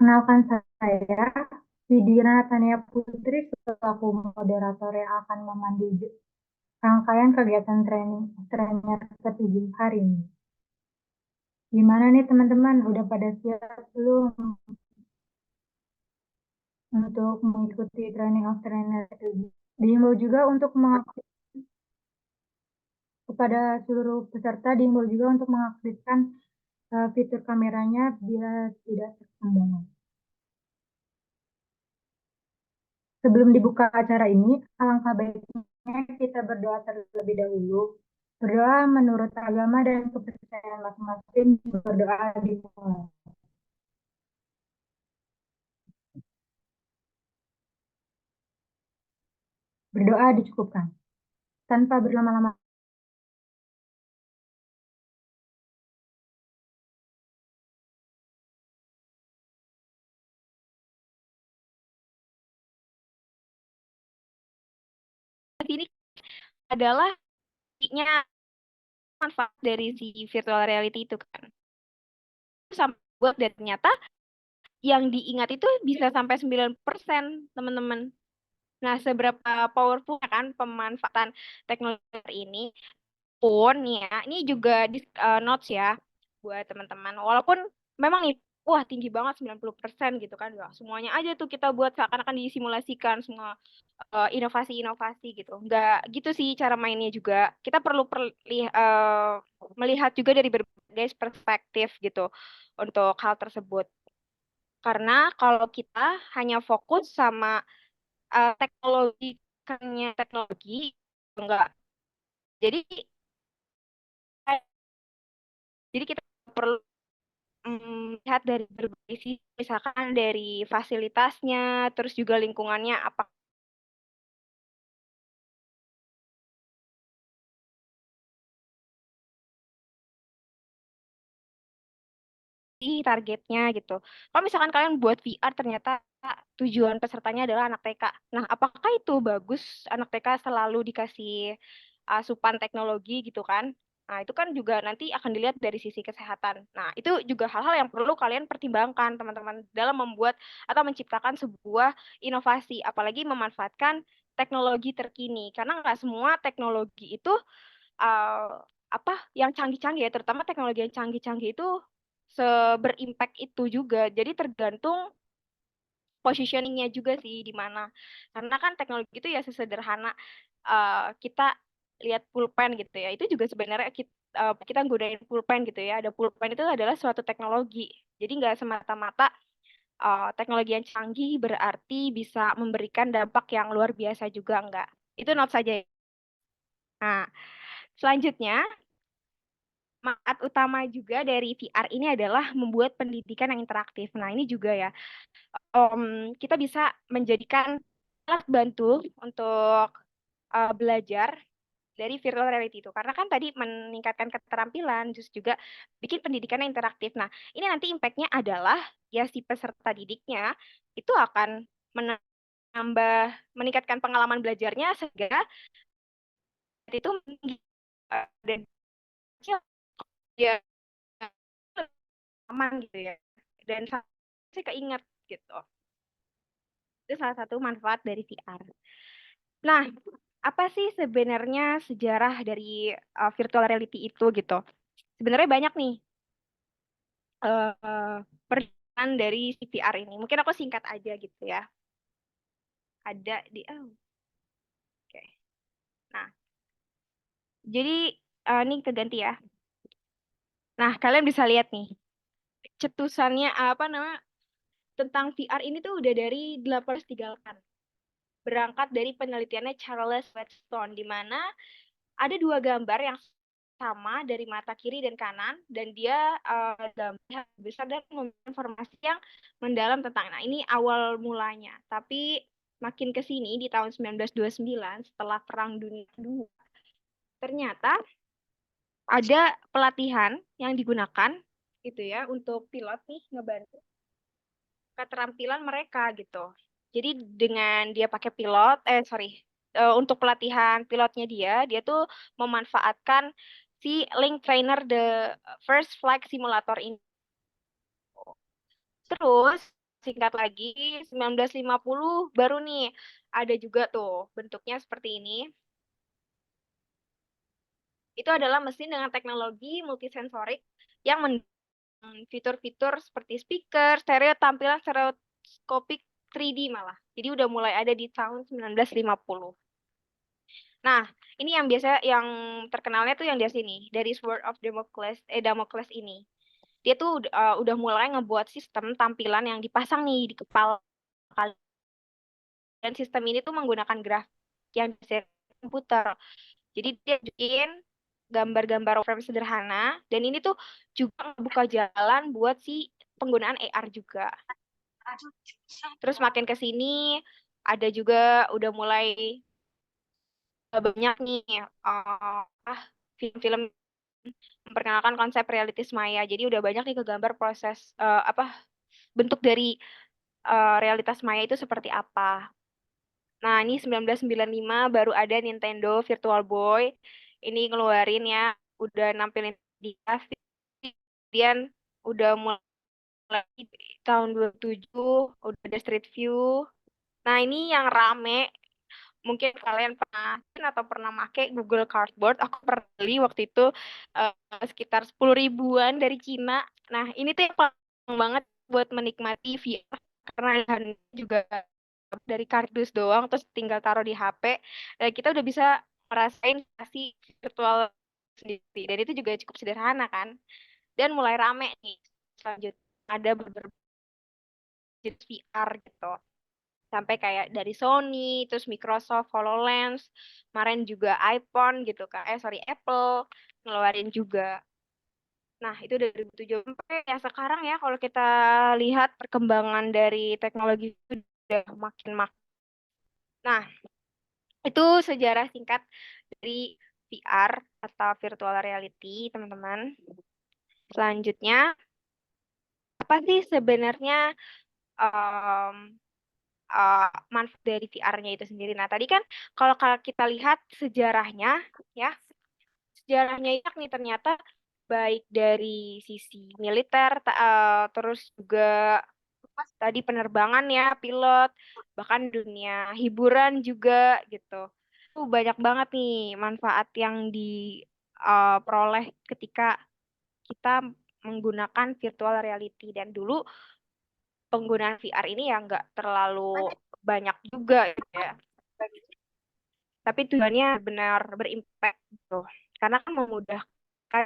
Kenalkan saya, Widya Natania Putri, selaku moderator yang akan memandu rangkaian kegiatan training trainer ke-7 hari ini. Gimana nih teman-teman, udah pada siap belum untuk mengikuti training of trainer ke-7? Dihimbau juga untuk kepada seluruh peserta dihimbau juga untuk mengaktifkan fitur kameranya bila tidak tersambung. Sebelum dibuka acara ini, alangkah baiknya kita berdoa terlebih dahulu. Berdoa menurut agama dan kepercayaan masing-masing, berdoa dimulai. Berdoa dicukupkan. Tanpa berlama-lama, Ini adalah manfaat dari si virtual reality itu kan. Sampai buat dan ternyata yang diingat itu bisa sampai 9% teman-teman. Nah, seberapa powerful kan pemanfaatan teknologi ini pun ya, ini juga di notes ya buat teman-teman. Walaupun memang nih, wah tinggi banget 90% gitu kan. Ya, semuanya aja tuh kita buat seakan-akan disimulasikan semua inovasi-inovasi gitu. Nggak gitu sih cara mainnya juga. Kita perlu melihat juga dari berbagai perspektif gitu untuk hal tersebut. Karena kalau kita hanya fokus sama teknologi, enggak. Jadi jadi kita perlu lihat dari berbagai sisi, misalkan dari fasilitasnya, terus juga lingkungannya apa sih targetnya gitu. Kalau misalkan kalian buat VR ternyata tujuan pesertanya adalah anak TK. Nah, apakah itu bagus anak TK selalu dikasih asupan teknologi gitu kan? Nah, itu kan juga nanti akan dilihat dari sisi kesehatan. Nah, itu juga hal-hal yang perlu kalian pertimbangkan, teman-teman, dalam membuat atau menciptakan sebuah inovasi, apalagi memanfaatkan teknologi terkini. Karena nggak semua teknologi itu uh, apa yang canggih-canggih ya, terutama teknologi yang canggih-canggih itu seberimpact itu juga. Jadi tergantung positioningnya juga sih di mana. Karena kan teknologi itu ya sesederhana kita lihat pulpen gitu ya. Itu juga sebenarnya kita gunain pulpen gitu ya. Ada pulpen itu adalah suatu teknologi. Jadi nggak semata-mata teknologi yang canggih berarti bisa memberikan dampak yang luar biasa juga enggak. Itu not saja. Nah, selanjutnya manfaat utama juga dari VR ini adalah membuat pendidikan yang interaktif. Nah, ini juga ya, kita bisa menjadikan alat bantu untuk belajar dari virtual reality itu. Karena kan tadi meningkatkan keterampilan, terus juga bikin pendidikan yang interaktif. Nah, ini nanti impact-nya adalah ya si peserta didiknya itu akan menambah, meningkatkan pengalaman belajarnya sehingga itu dan dia aman gitu ya. Dan saya keinget gitu. Itu salah satu manfaat dari VR. Nah, apa sih sebenarnya sejarah dari virtual reality itu gitu? Sebenarnya banyak nih perjalanan dari si VR ini. Mungkin aku singkat aja gitu ya. Ada di oke. Nah, jadi ini keganti ya. Nah, kalian bisa lihat nih cetusannya apa nama tentang VR ini tuh udah dari 1838. Berangkat dari penelitiannya Charles Whetstone di mana ada dua gambar yang sama dari mata kiri dan kanan dan dia gambar besar dan memberikan informasi yang mendalam tentang nah ini awal mulanya tapi makin ke sini di tahun 1929 setelah Perang Dunia Kedua ternyata ada pelatihan yang digunakan gitu ya untuk pilot nih ngebantu keterampilan mereka gitu jadi dengan dia pakai pilot untuk pelatihan pilotnya dia tuh memanfaatkan si Link Trainer the First Flight Simulator ini. Terus singkat lagi, 1950 baru nih ada juga tuh bentuknya seperti ini. Itu adalah mesin dengan teknologi multisensorik yang fitur-fitur seperti speaker, stereo, tampilan stereoskopik 3D malah. Jadi udah mulai ada di tahun 1950. Nah, ini yang biasa yang terkenalnya tuh yang di sini, dari Sword of Damocles ini. Dia tuh udah mulai ngebuat sistem tampilan yang dipasang nih di kepala kalian. Dan sistem ini tuh menggunakan grafik yang bisa komputer. Jadi dia bikin gambar-gambar frame sederhana dan ini tuh juga buka jalan buat si penggunaan AR juga. Terus makin ke sini ada juga udah mulai banyak nih film-film memperkenalkan konsep realitis maya. Jadi udah banyak nih kegambar proses bentuk dari realitas maya itu seperti apa. Nah, ini 1995 baru ada Nintendo Virtual Boy. Ini ngeluarin ya, udah nampilin dia. Kemudian udah mulai tahun 2007, udah ada Street View. Nah, ini yang rame, mungkin kalian pernah atau pernah make Google Cardboard. Aku pernah beli waktu itu sekitar 10 ribuan dari Cina. Nah, ini tuh yang paling banget buat menikmati VR. Karena juga dari kardus doang terus tinggal taruh di HP dan kita udah bisa merasain kasih virtual sendiri dan itu juga cukup sederhana kan dan mulai rame nih selanjutnya ada beberapa jenis VR gitu sampai kayak dari Sony terus Microsoft HoloLens kemarin juga iPhone gitu kan sorry Apple ngeluarin juga. Nah, itu dari 2007 sampai ya sekarang ya kalau kita lihat perkembangan dari teknologi itu udah makin makin. Nah, itu sejarah singkat dari VR atau virtual reality, teman-teman. Selanjutnya, apa sih sebenarnya em, manfaat dari VR-nya itu sendiri? Nah, tadi kan kalau kita lihat sejarahnya, ya, sejarahnya itu nih ternyata baik dari sisi militer, terus juga tadi penerbangan ya, pilot, bahkan dunia hiburan juga gitu. Itu banyak banget nih manfaat yang diperoleh ketika kita menggunakan virtual reality. Dan dulu penggunaan VR ini ya nggak terlalu banyak juga gitu ya. Tapi tujuannya benar berimpact gitu. Karena kan memudahkan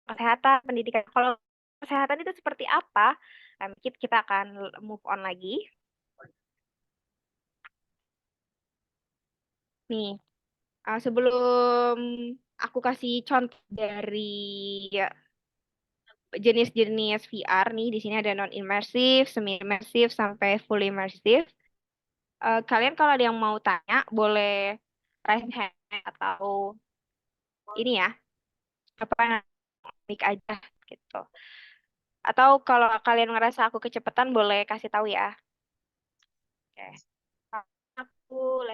kesehatan, pendidikan. Kalau kesehatan itu seperti apa? Nah, kita akan move on lagi. Nih, sebelum aku kasih contoh dari ya, jenis-jenis VR nih, di sini ada non-immersive, semi-immersive, sampai full immersive. Kalian kalau ada yang mau tanya, boleh raise hand atau ini ya, apa mic aja gitu. Atau kalau kalian ngerasa aku kecepatan, boleh kasih tahu ya. Oke. Aku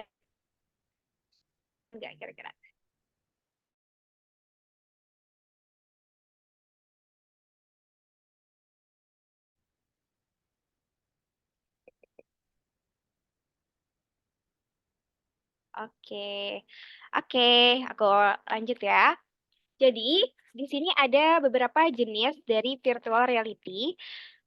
enggak kira-kira. Oke. Oke, aku lanjut ya. Jadi, di sini ada beberapa jenis dari virtual reality.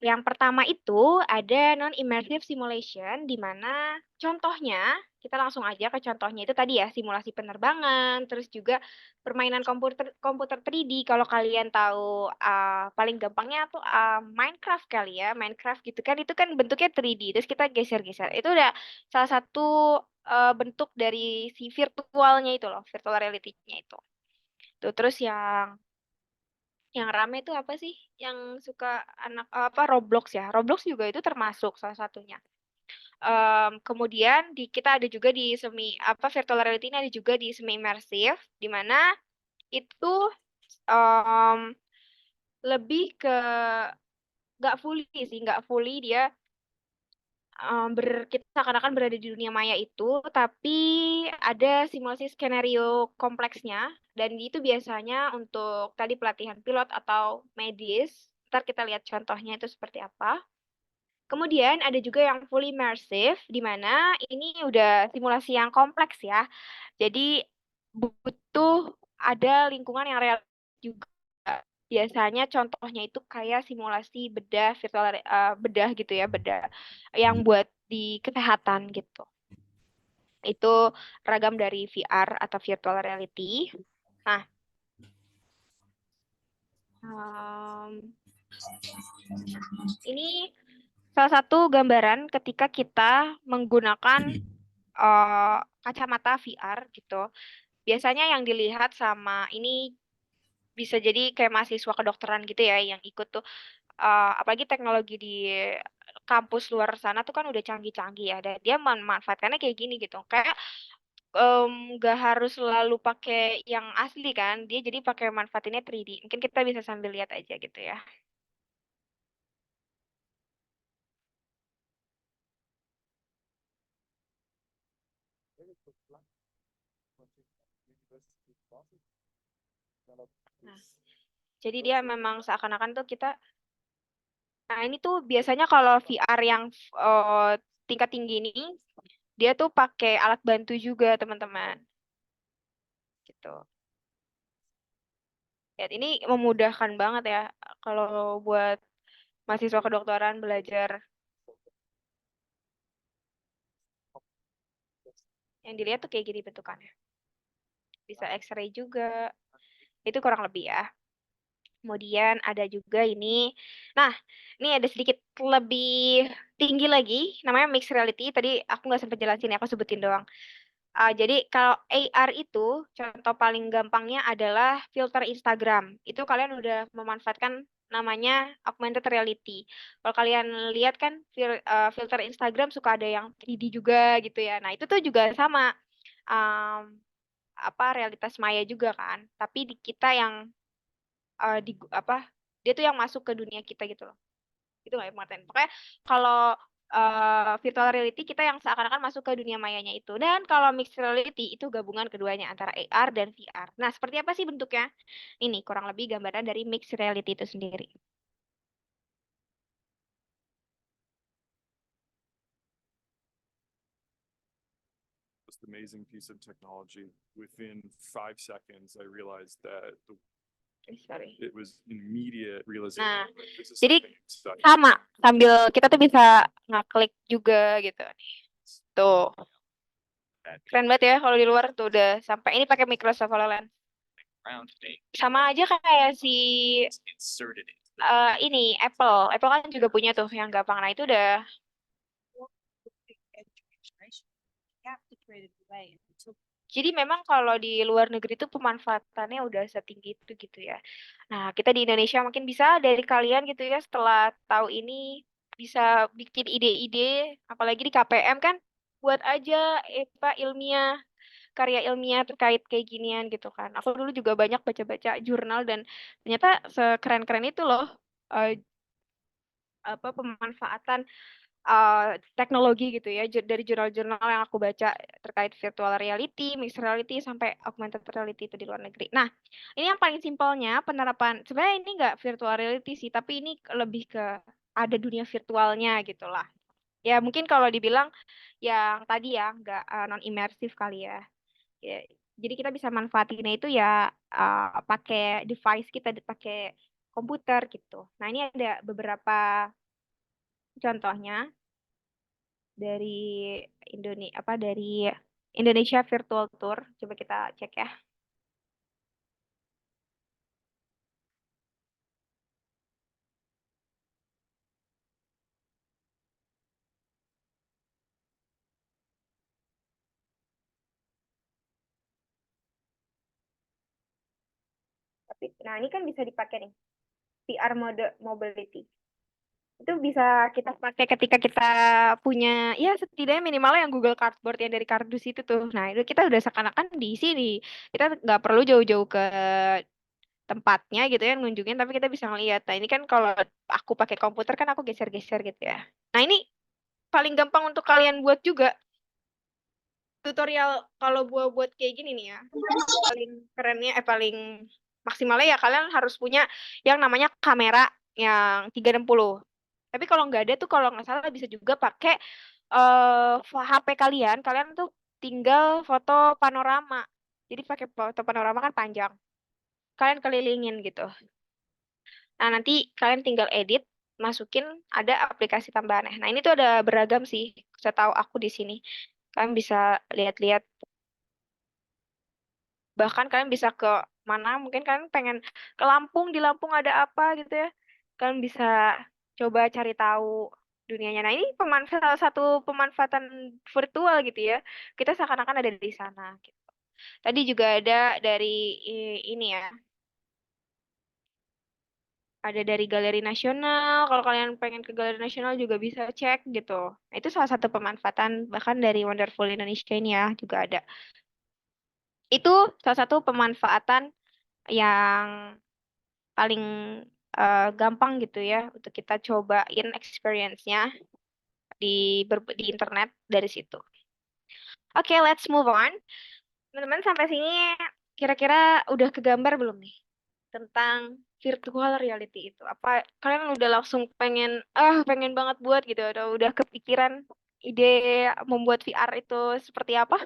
Yang pertama itu ada non-immersive simulation, di mana contohnya, kita langsung aja ke contohnya itu tadi ya, simulasi penerbangan, terus juga permainan komputer komputer 3D. Kalau kalian tahu paling gampangnya tuh Minecraft kali ya, Minecraft gitu kan, itu kan bentuknya 3D, terus kita geser-geser. Itu udah salah satu bentuk dari si virtualnya itu loh, virtual reality-nya itu. Tuh, terus yang rame itu apa sih? Yang suka anak apa Roblox ya? Roblox juga itu termasuk salah satunya. Kemudian kita ada juga di semi apa virtual reality ini ada juga di semi immersive di mana itu em, lebih ke nggak fully sih, nggak fully dia kita seakan-akan berada di dunia maya itu, tapi ada simulasi skenario kompleksnya, dan itu biasanya untuk tadi pelatihan pilot atau medis. Ntar kita lihat contohnya itu seperti apa. Kemudian ada juga yang full immersive, di mana ini udah simulasi yang kompleks ya. Jadi butuh ada lingkungan yang real juga. Biasanya contohnya itu kayak simulasi bedah virtual bedah gitu ya, bedah yang buat di kesehatan gitu. Itu ragam dari VR atau virtual reality. Nah, ini salah satu gambaran ketika kita menggunakan kacamata VR gitu. Biasanya yang dilihat sama ini bisa jadi kayak mahasiswa kedokteran gitu ya yang ikut tuh, apalagi teknologi di kampus luar sana tuh kan udah canggih-canggih ya, dan dia memanfaatkannya kayak gini gitu. Kayak nggak harus selalu pakai yang asli kan, dia jadi pakai manfaatinnya 3D. Mungkin kita bisa sambil lihat aja gitu ya. Nah, jadi dia memang seakan-akan tuh kita. Nah, ini tuh biasanya kalau VR yang tingkat tinggi ini, dia tuh pakai alat bantu juga, teman-teman. Gitu. Ya, ini memudahkan banget ya kalau buat mahasiswa kedokteran belajar. Yang dilihat tuh kayak gini bentukannya. Bisa X-ray juga. Itu kurang lebih ya. Kemudian ada juga ini. Nah, ini ada sedikit lebih tinggi lagi. Namanya mixed reality. Tadi aku nggak sempat jelasin ya, aku sebutin doang. Jadi kalau AR itu contoh paling gampangnya adalah filter Instagram. Itu kalian udah memanfaatkan namanya augmented reality. Kalau kalian lihat kan filter Instagram suka ada yang 3D juga gitu ya. Nah, itu tuh juga sama, um, apa, realitas maya juga kan. Tapi di kita yang di apa, dia tuh yang masuk ke dunia kita gitu loh. Itu nggak ya pengertian. Pokoknya kalau virtual reality kita yang seakan-akan masuk ke dunia mayanya itu. Dan kalau mixed reality itu gabungan keduanya antara AR dan VR. Nah, seperti apa sih bentuknya? Ini kurang lebih gambaran dari mixed reality itu sendiri. Most amazing piece of technology. Within 5 seconds, I realized that Sorry. it was immediate realization. Nah, This is jadi something exciting. sama sambil kita tuh bisa ngeklik juga gitu. Tuh. Keren banget ya kalau di luar tuh udah sampai ini pakai Microsoft HoloLens. Sama aja kayak si ini Apple. Apple kan juga punya tuh yang gampang. Nah, itu udah. Jadi memang kalau di luar negeri itu pemanfaatannya udah setinggi itu gitu ya. Nah, kita di Indonesia mungkin bisa dari kalian gitu ya setelah tahu ini bisa bikin ide-ide, apalagi di KPM kan buat aja ilmiah, karya ilmiah terkait kayak ginian gitu kan. Aku dulu juga banyak baca-baca jurnal dan ternyata sekeren-keren itu loh, eh, apa, pemanfaatan teknologi gitu ya, dari jurnal-jurnal yang aku baca terkait virtual reality, mixed reality, sampai augmented reality itu di luar negeri. Nah, ini yang paling simpelnya penerapan. Sebenarnya ini nggak virtual reality sih, tapi ini lebih ke ada dunia virtualnya gitu lah. Ya mungkin kalau dibilang yang tadi ya nggak non imersif kali ya. Ya, jadi kita bisa manfaatinnya itu ya pakai device kita, pakai komputer gitu. Nah, ini ada beberapa contohnya dari Indonesia Virtual Tour. Coba kita cek ya. Nah, ini kan bisa dipakai nih, VR mode mobility. Itu bisa kita pakai ketika kita punya, ya setidaknya minimalnya yang Google Cardboard yang dari kardus itu tuh. Nah, itu kita udah seakan-akan di sini. Kita nggak perlu jauh-jauh ke tempatnya gitu ya ngunjungin, tapi kita bisa ngeliat. Nah, ini kan kalau aku pakai komputer kan aku geser-geser gitu ya. Nah, ini paling gampang untuk kalian buat juga. Tutorial kalau buat kayak gini nih ya, paling kerennya paling maksimalnya ya kalian harus punya yang namanya kamera yang 360. Tapi kalau nggak ada tuh, kalau nggak salah bisa juga pakai HP kalian. Kalian tuh tinggal foto panorama. Jadi pakai foto panorama kan panjang. Kalian kelilingin gitu. Nah, nanti kalian tinggal edit, masukin ada aplikasi tambahannya. Nah, ini tuh ada beragam sih. Setahu aku di sini. Kalian bisa lihat-lihat. Bahkan kalian bisa ke mana, mungkin kalian pengen ke Lampung, di Lampung ada apa gitu ya. Kalian bisa coba cari tahu dunianya. Nah, ini salah satu pemanfaatan virtual gitu ya. Kita seakan-akan ada di sana gitu. Tadi juga ada dari ini ya, ada dari Galeri Nasional. Kalau kalian pengen ke Galeri Nasional juga bisa cek gitu. Nah, itu salah satu pemanfaatan bahkan dari Wonderful Indonesia ini ya juga ada. Itu salah satu pemanfaatan yang paling gampang gitu ya untuk kita cobain experience-nya di internet dari situ. Oke, let's move on. Teman-teman sampai sini kira-kira udah kegambar belum nih tentang virtual reality itu? Apa kalian udah langsung pengen banget buat gitu atau udah kepikiran ide membuat VR itu seperti apa?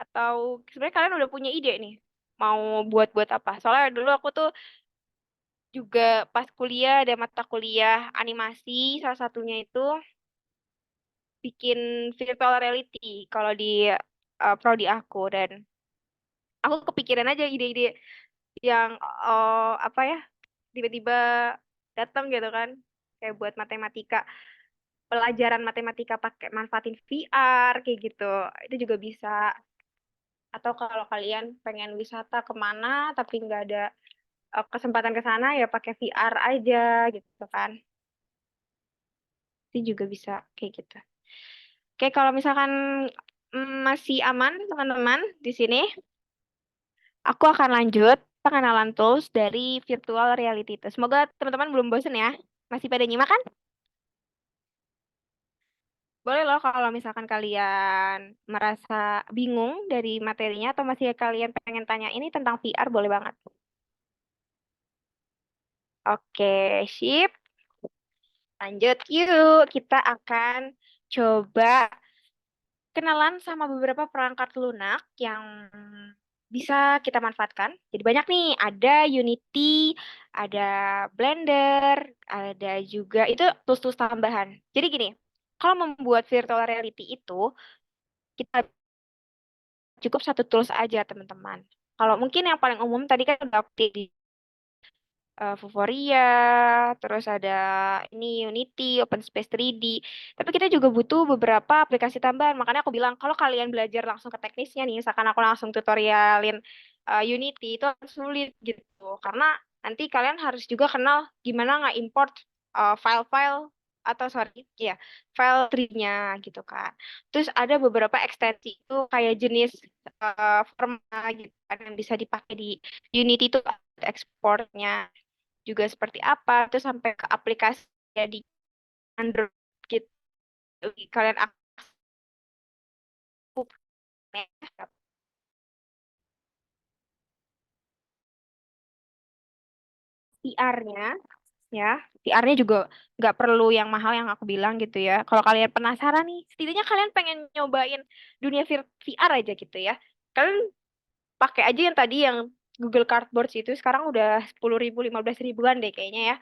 Atau sebenarnya kalian udah punya ide nih mau buat-buat apa? Soalnya dulu aku tuh juga pas kuliah ada mata kuliah animasi, salah satunya itu bikin virtual reality kalau di prodi aku, dan aku kepikiran aja ide-ide yang apa ya, tiba-tiba datang gitu kan, kayak buat matematika, pelajaran matematika pakai manfaatin VR kayak gitu, itu juga bisa. Atau kalau kalian pengen wisata kemana tapi nggak ada kesempatan ke sana, ya pakai VR aja gitu kan, itu juga bisa kayak gitu. Oke, kalau misalkan masih aman teman-teman di sini, aku akan lanjut pengenalan tools dari virtual reality itu. Semoga teman-teman belum bosan ya. Masih pada nyimak kan? Boleh loh kalau misalkan kalian merasa bingung dari materinya atau masih kalian pengen tanya ini tentang VR, boleh banget. Oke, sip. Lanjut yuk. Kita akan coba kenalan sama beberapa perangkat lunak yang bisa kita manfaatkan. Jadi banyak nih, ada Unity, ada Blender, ada juga itu tools-tools tambahan. Jadi gini, kalau membuat virtual reality itu, kita cukup satu tools aja, teman-teman. Kalau mungkin yang paling umum tadi kan udah update di Vuforia, terus ada ini Unity, OpenSpace 3D. Tapi kita juga butuh beberapa aplikasi tambahan. Makanya aku bilang, kalau kalian belajar langsung ke teknisnya nih, misalkan aku langsung tutorialin Unity, itu akan sulit gitu. Karena nanti kalian harus juga kenal gimana nggak import file-file atau sorry, ya file tree-nya gitu kan. Terus ada beberapa ekstensi itu kayak jenis format gitu kan, yang bisa dipakai di Unity itu ekspornya juga seperti apa, terus sampai ke aplikasi ya di Android gitu. Kalian akses VR-nya ya. VR-nya juga nggak perlu yang mahal yang aku bilang gitu ya. Kalau kalian penasaran nih, setidaknya kalian pengen nyobain dunia VR aja gitu ya. Kalian pakai aja yang tadi yang Google Cardboard itu, sekarang udah 10.000, 15.000-an deh kayaknya ya.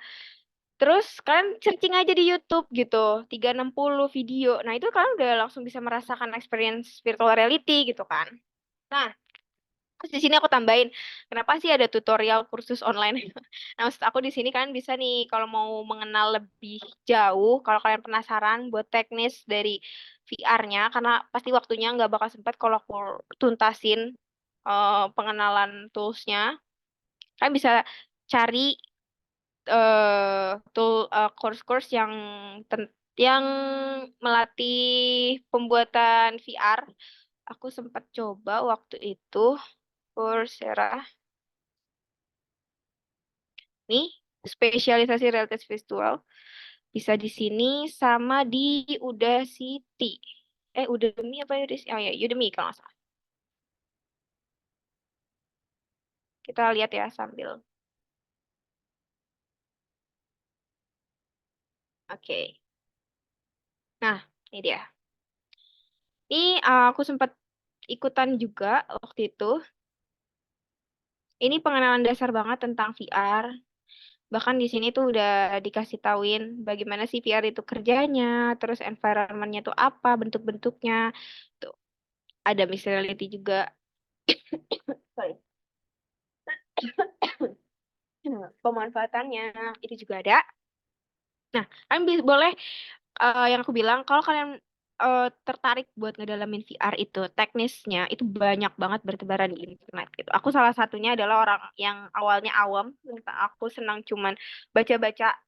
Terus kalian searching aja di YouTube gitu, 360 video. Nah, itu kalian udah langsung bisa merasakan experience virtual reality gitu kan. Nah, terus di sini aku tambahin, kenapa sih ada tutorial kursus online? Nah, maksud aku di sini kalian bisa nih, kalau mau mengenal lebih jauh, kalau kalian penasaran buat teknis dari VR-nya, karena pasti waktunya nggak bakal sempat kalau aku tuntasin pengenalan tools-nya. Kalian bisa cari course-course yang melatih pembuatan VR. Aku sempat coba waktu itu Coursera. Nih, spesialisasi realitas virtual. Bisa di sini sama di Udacity. Udemy apa ya? Oh ya, Udemy kalau nggak salah. Kita lihat ya sambil. Oke. Nah, ini dia. Ini aku sempat ikutan juga waktu itu. Ini pengenalan dasar banget tentang VR. Bahkan di sini tuh udah dikasih tauin bagaimana sih VR itu kerjanya, terus environment-nya tuh apa, bentuk-bentuknya. Tuh, ada mixed reality juga. Sorry. Pemanfaatannya itu juga ada. Nah, kalian boleh yang aku bilang kalau kalian tertarik buat ngedalamin VR itu teknisnya itu banyak banget bertebaran di internet gitu. Aku salah satunya adalah orang yang awalnya awam, aku senang cuman baca-baca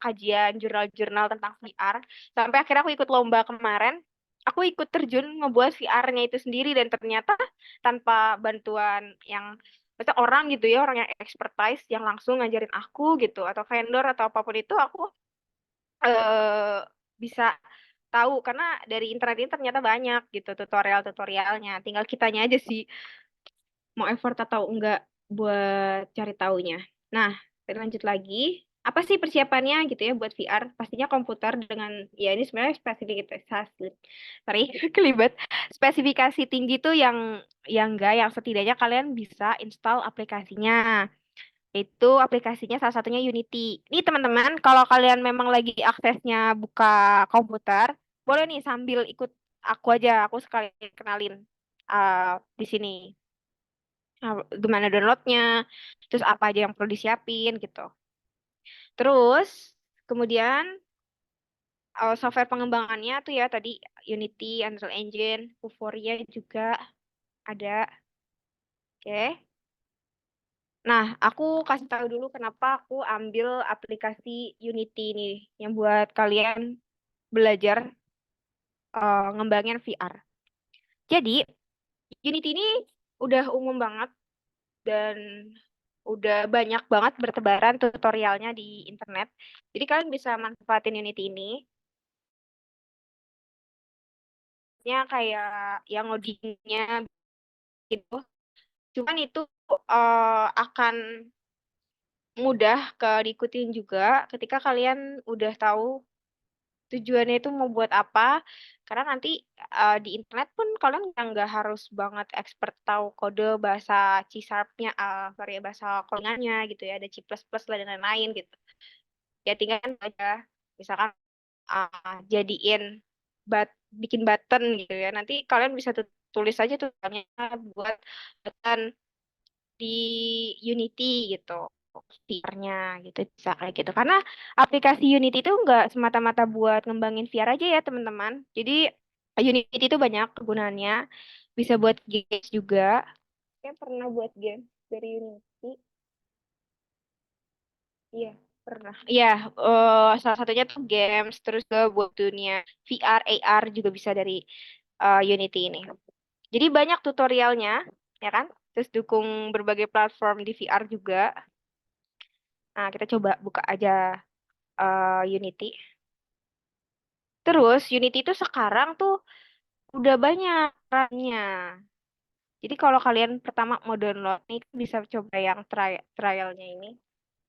kajian jurnal-jurnal tentang VR sampai akhirnya aku ikut lomba kemarin. Aku ikut terjun ngebuat VR-nya itu sendiri dan ternyata tanpa bantuan yang maksudnya orang gitu ya, orang yang expertise yang langsung ngajarin aku gitu atau vendor atau apapun itu aku eh bisa tahu karena dari internet ini ternyata banyak gitu tutorial-tutorialnya. Tinggal kitanya aja sih mau effort atau enggak buat cari taunya. Nah, kita lanjut lagi. Apa sih persiapannya gitu ya buat VR? Pastinya komputer dengan ya ini sebenarnya spesifikasi sorry kelibet spesifikasi tinggi tuh yang enggak yang setidaknya kalian bisa install aplikasinya. Itu aplikasinya salah satunya Unity. Nih teman-teman, kalau kalian memang lagi aksesnya buka komputer, boleh nih sambil ikut aku aja, aku sekali kenalin di sini. Gimana downloadnya, terus apa aja yang perlu disiapin gitu. Terus kemudian software pengembangannya tuh ya tadi Unity, Unreal Engine, Vuforia juga ada. Oke. Nah, aku kasih tahu dulu kenapa aku ambil aplikasi Unity ini yang buat kalian belajar ngembangin VR. Jadi, Unity ini udah umum banget dan udah banyak banget bertebaran tutorialnya di internet. Jadi kalian bisa manfaatin Unity ini. Ya kayak yang ngodingnya gitu. Cuman itu akan mudah diikutin juga ketika kalian udah tahu tujuannya itu mau buat apa karena nanti di internet pun kalian nggak harus banget expert tahu kode bahasa C-sharp-nya sorry bahasa codingannya gitu ya ada C++ lah dan lain-lain gitu ya tinggal aja misalkan jadiin bat bikin button gitu ya nanti kalian bisa tulis aja tulisannya buat button di Unity gitu VR-nya gitu bisa kayak gitu karena aplikasi Unity itu nggak semata-mata buat ngembangin VR aja ya teman-teman jadi Unity itu banyak kegunaannya bisa buat games juga saya pernah buat game dari Unity iya pernah iya salah satunya tuh games terus juga buat dunia VR AR juga bisa dari Unity ini jadi banyak tutorialnya ya kan terus dukung berbagai platform di VR juga. Nah, kita coba buka aja Unity. Terus Unity itu sekarang tuh udah banyak perannya. Jadi kalau kalian pertama mau download nih bisa coba yang trialnya ini.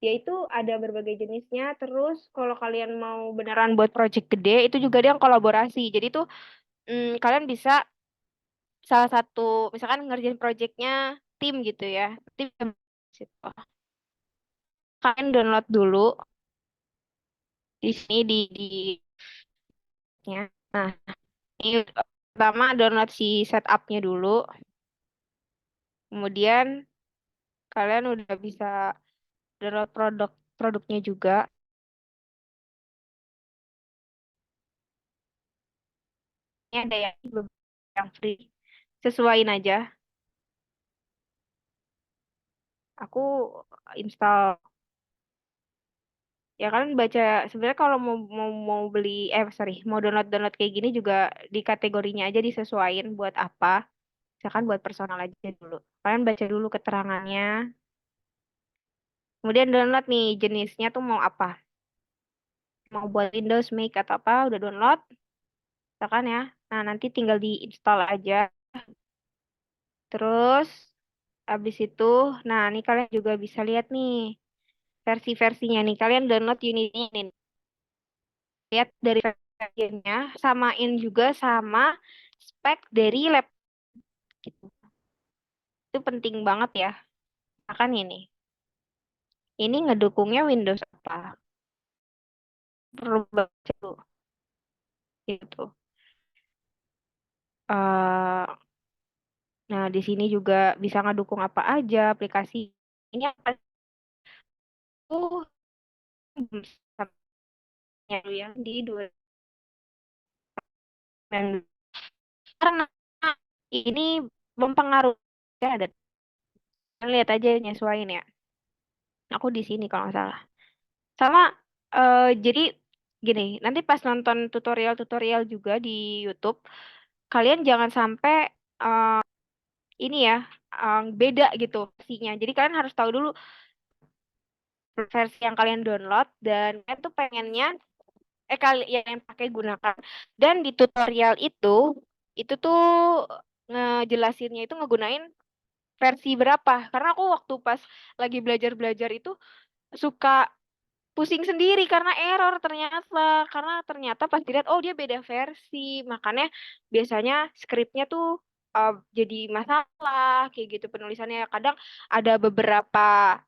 Yaitu ada berbagai jenisnya. Terus kalau kalian mau beneran buat project gede itu juga dia yang kolaborasi. Jadi tuh kalian bisa salah satu misalkan ngerjain projectnya tim gitu ya. Tim situ. Kalian download dulu di sini di ya. Nah, ini pertama download si setupnya dulu. Kemudian kalian udah bisa download produknya juga. Ini ada yang free. Sesuaiin aja. Aku install. Ya kalian baca sebenarnya kalau mau beli sorry mau download kayak gini juga di kategorinya aja disesuaiin buat apa. Misalkan buat personal aja dulu. Kalian baca dulu keterangannya. Kemudian download nih jenisnya tuh mau apa. Mau buat Windows, Mac atau apa udah download. Misalkan ya. Nah nanti tinggal diinstal aja. Terus habis itu, nah ini kalian juga bisa lihat nih versi-versinya nih. Kalian download Unity ini. lihat dari versionnya, samain juga sama spek dari lab gitu. Itu penting banget ya. Akan ini ngedukungnya Windows apa? Perlu baca dulu gitu. Eh, nah, di sini juga bisa ngedukung apa aja aplikasi. Ini apa tuh dulu ya di 2019 karena ini mempengaruhi ya ada lihat aja nyesuaiin ya. Aku di sini kalau nggak salah. Sama jadi gini, nanti pas nonton tutorial-tutorial juga di YouTube, kalian jangan sampai ini ya beda gitu versinya. Jadi kalian harus tahu dulu versi yang kalian download dan kalian tuh pengennya kalian yang pakai gunakan. Dan di tutorial itu tuh ngejelasinnya itu ngegunain versi berapa. Karena aku waktu pas lagi belajar-belajar itu suka pusing sendiri karena error ternyata pas dilihat oh dia beda versi, makanya biasanya skripnya tuh jadi masalah kayak gitu penulisannya. Kadang ada beberapa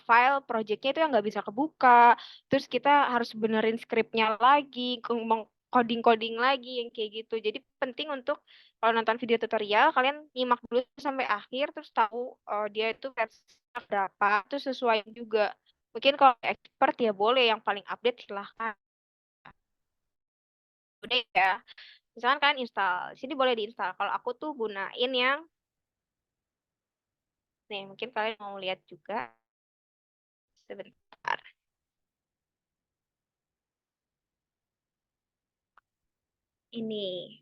file projectnya itu yang nggak bisa kebuka, terus kita harus benerin skripnya lagi, coding lagi yang kayak gitu. Jadi penting untuk kalau nonton video tutorial kalian nyimak dulu sampai akhir terus tahu dia itu versi berapa, terus sesuai juga. Mungkin kalau expert ya boleh yang paling update silahkan. Udah ya. Misalkan kalian install, sini boleh diinstal. Kalau aku tuh gunain yang nih, mungkin kalian mau lihat juga sebentar. Ini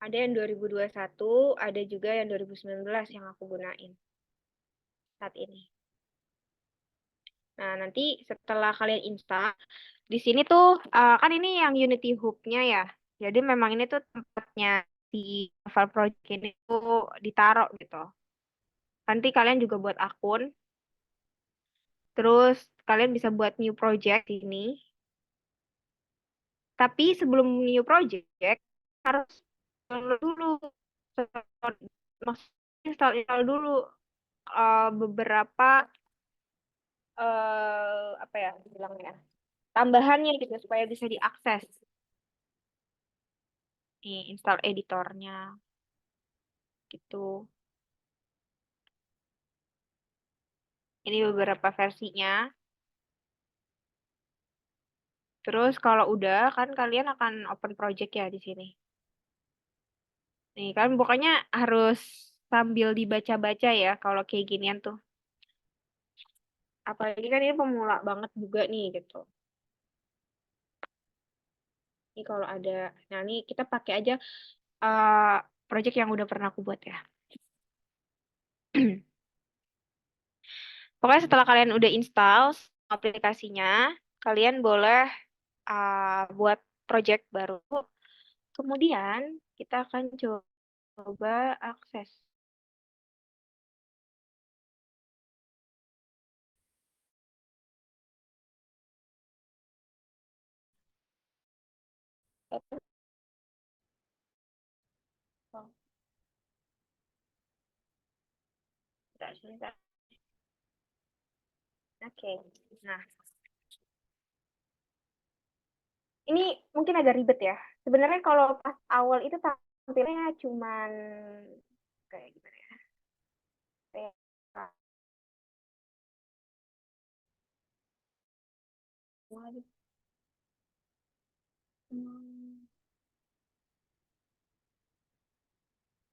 ada yang 2021, ada juga yang 2019 yang aku gunain saat ini. Nah, nanti setelah kalian install, di sini tuh kan ini yang Unity Hub-nya ya. Jadi memang ini tuh tempatnya di file project ini tuh ditaruh gitu. Nanti kalian juga buat akun, terus kalian bisa buat new project ini. Tapi sebelum new project harus download dulu, maksudnya install dulu beberapa apa ya bilangnya tambahannya gitu supaya bisa diakses. Nih, install editornya gitu. Ini beberapa versinya. Terus kalau udah kan kalian akan open project ya di sini. Nih kan pokoknya harus sambil dibaca-baca ya kalau kayak ginian tuh. Apalagi kan ini pemula banget juga nih gitu. Ini kalau ada, nah ini kita pakai aja uh, project yang udah pernah aku buat ya. Pokoknya setelah kalian udah install aplikasinya, kalian boleh buat project baru. Kemudian kita akan coba akses. Oke, nah ini mungkin agak ribet ya. Sebenarnya kalau pas awal itu tampilnya cuman kayak gimana ya? Kayak,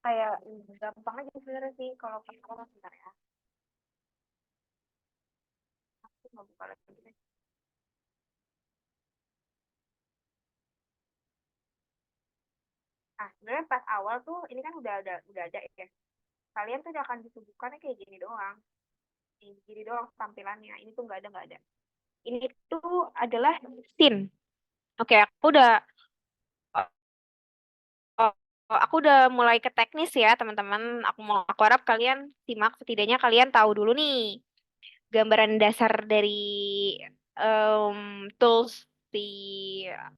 kayak gampang aja sebenarnya sih kalau pas awal sebentar ya. Aku mau buka lagi deh. Nah, sebenarnya pas awal tuh ini kan udah ada ya. Kalian tuh akan disuguhkannya kayak gini doang. Gini doang tampilannya. Ini tuh nggak ada. Ini tuh adalah scene. Oke, oh, aku udah mulai ke teknis ya, teman-teman. Aku harap kalian simak setidaknya kalian tahu dulu nih gambaran dasar dari tools di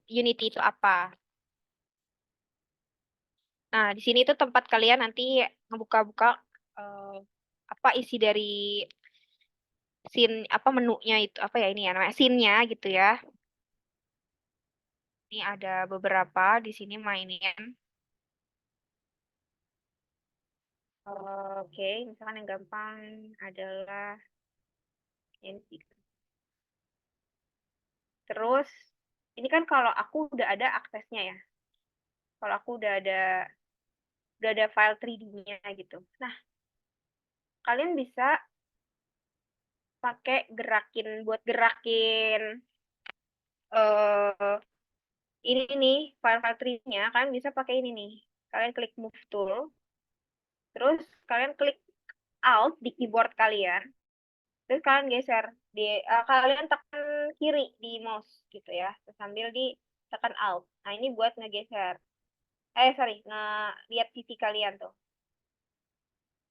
Unity itu apa. Nah, di sini tuh tempat kalian nanti ngebuka-buka eh, apa isi dari scene apa menunya itu apa ya ini ya namanya scene-nya gitu ya. Ini ada beberapa di sini mainin. Oke, misalkan yang gampang adalah ini. Terus ini kan kalau aku udah ada aksesnya ya. Kalau aku udah ada file 3D-nya gitu. Nah, kalian bisa pakai buat gerakin eh ini nih file-file 3D-nya kalian bisa pakai ini nih. Kalian klik move tool, terus kalian klik alt di keyboard kalian, terus kalian geser kalian tekan kiri di mouse gitu ya, terus sambil ditekan alt. Nah, ini buat ngegeser. Sorry, lihat TV kalian tuh.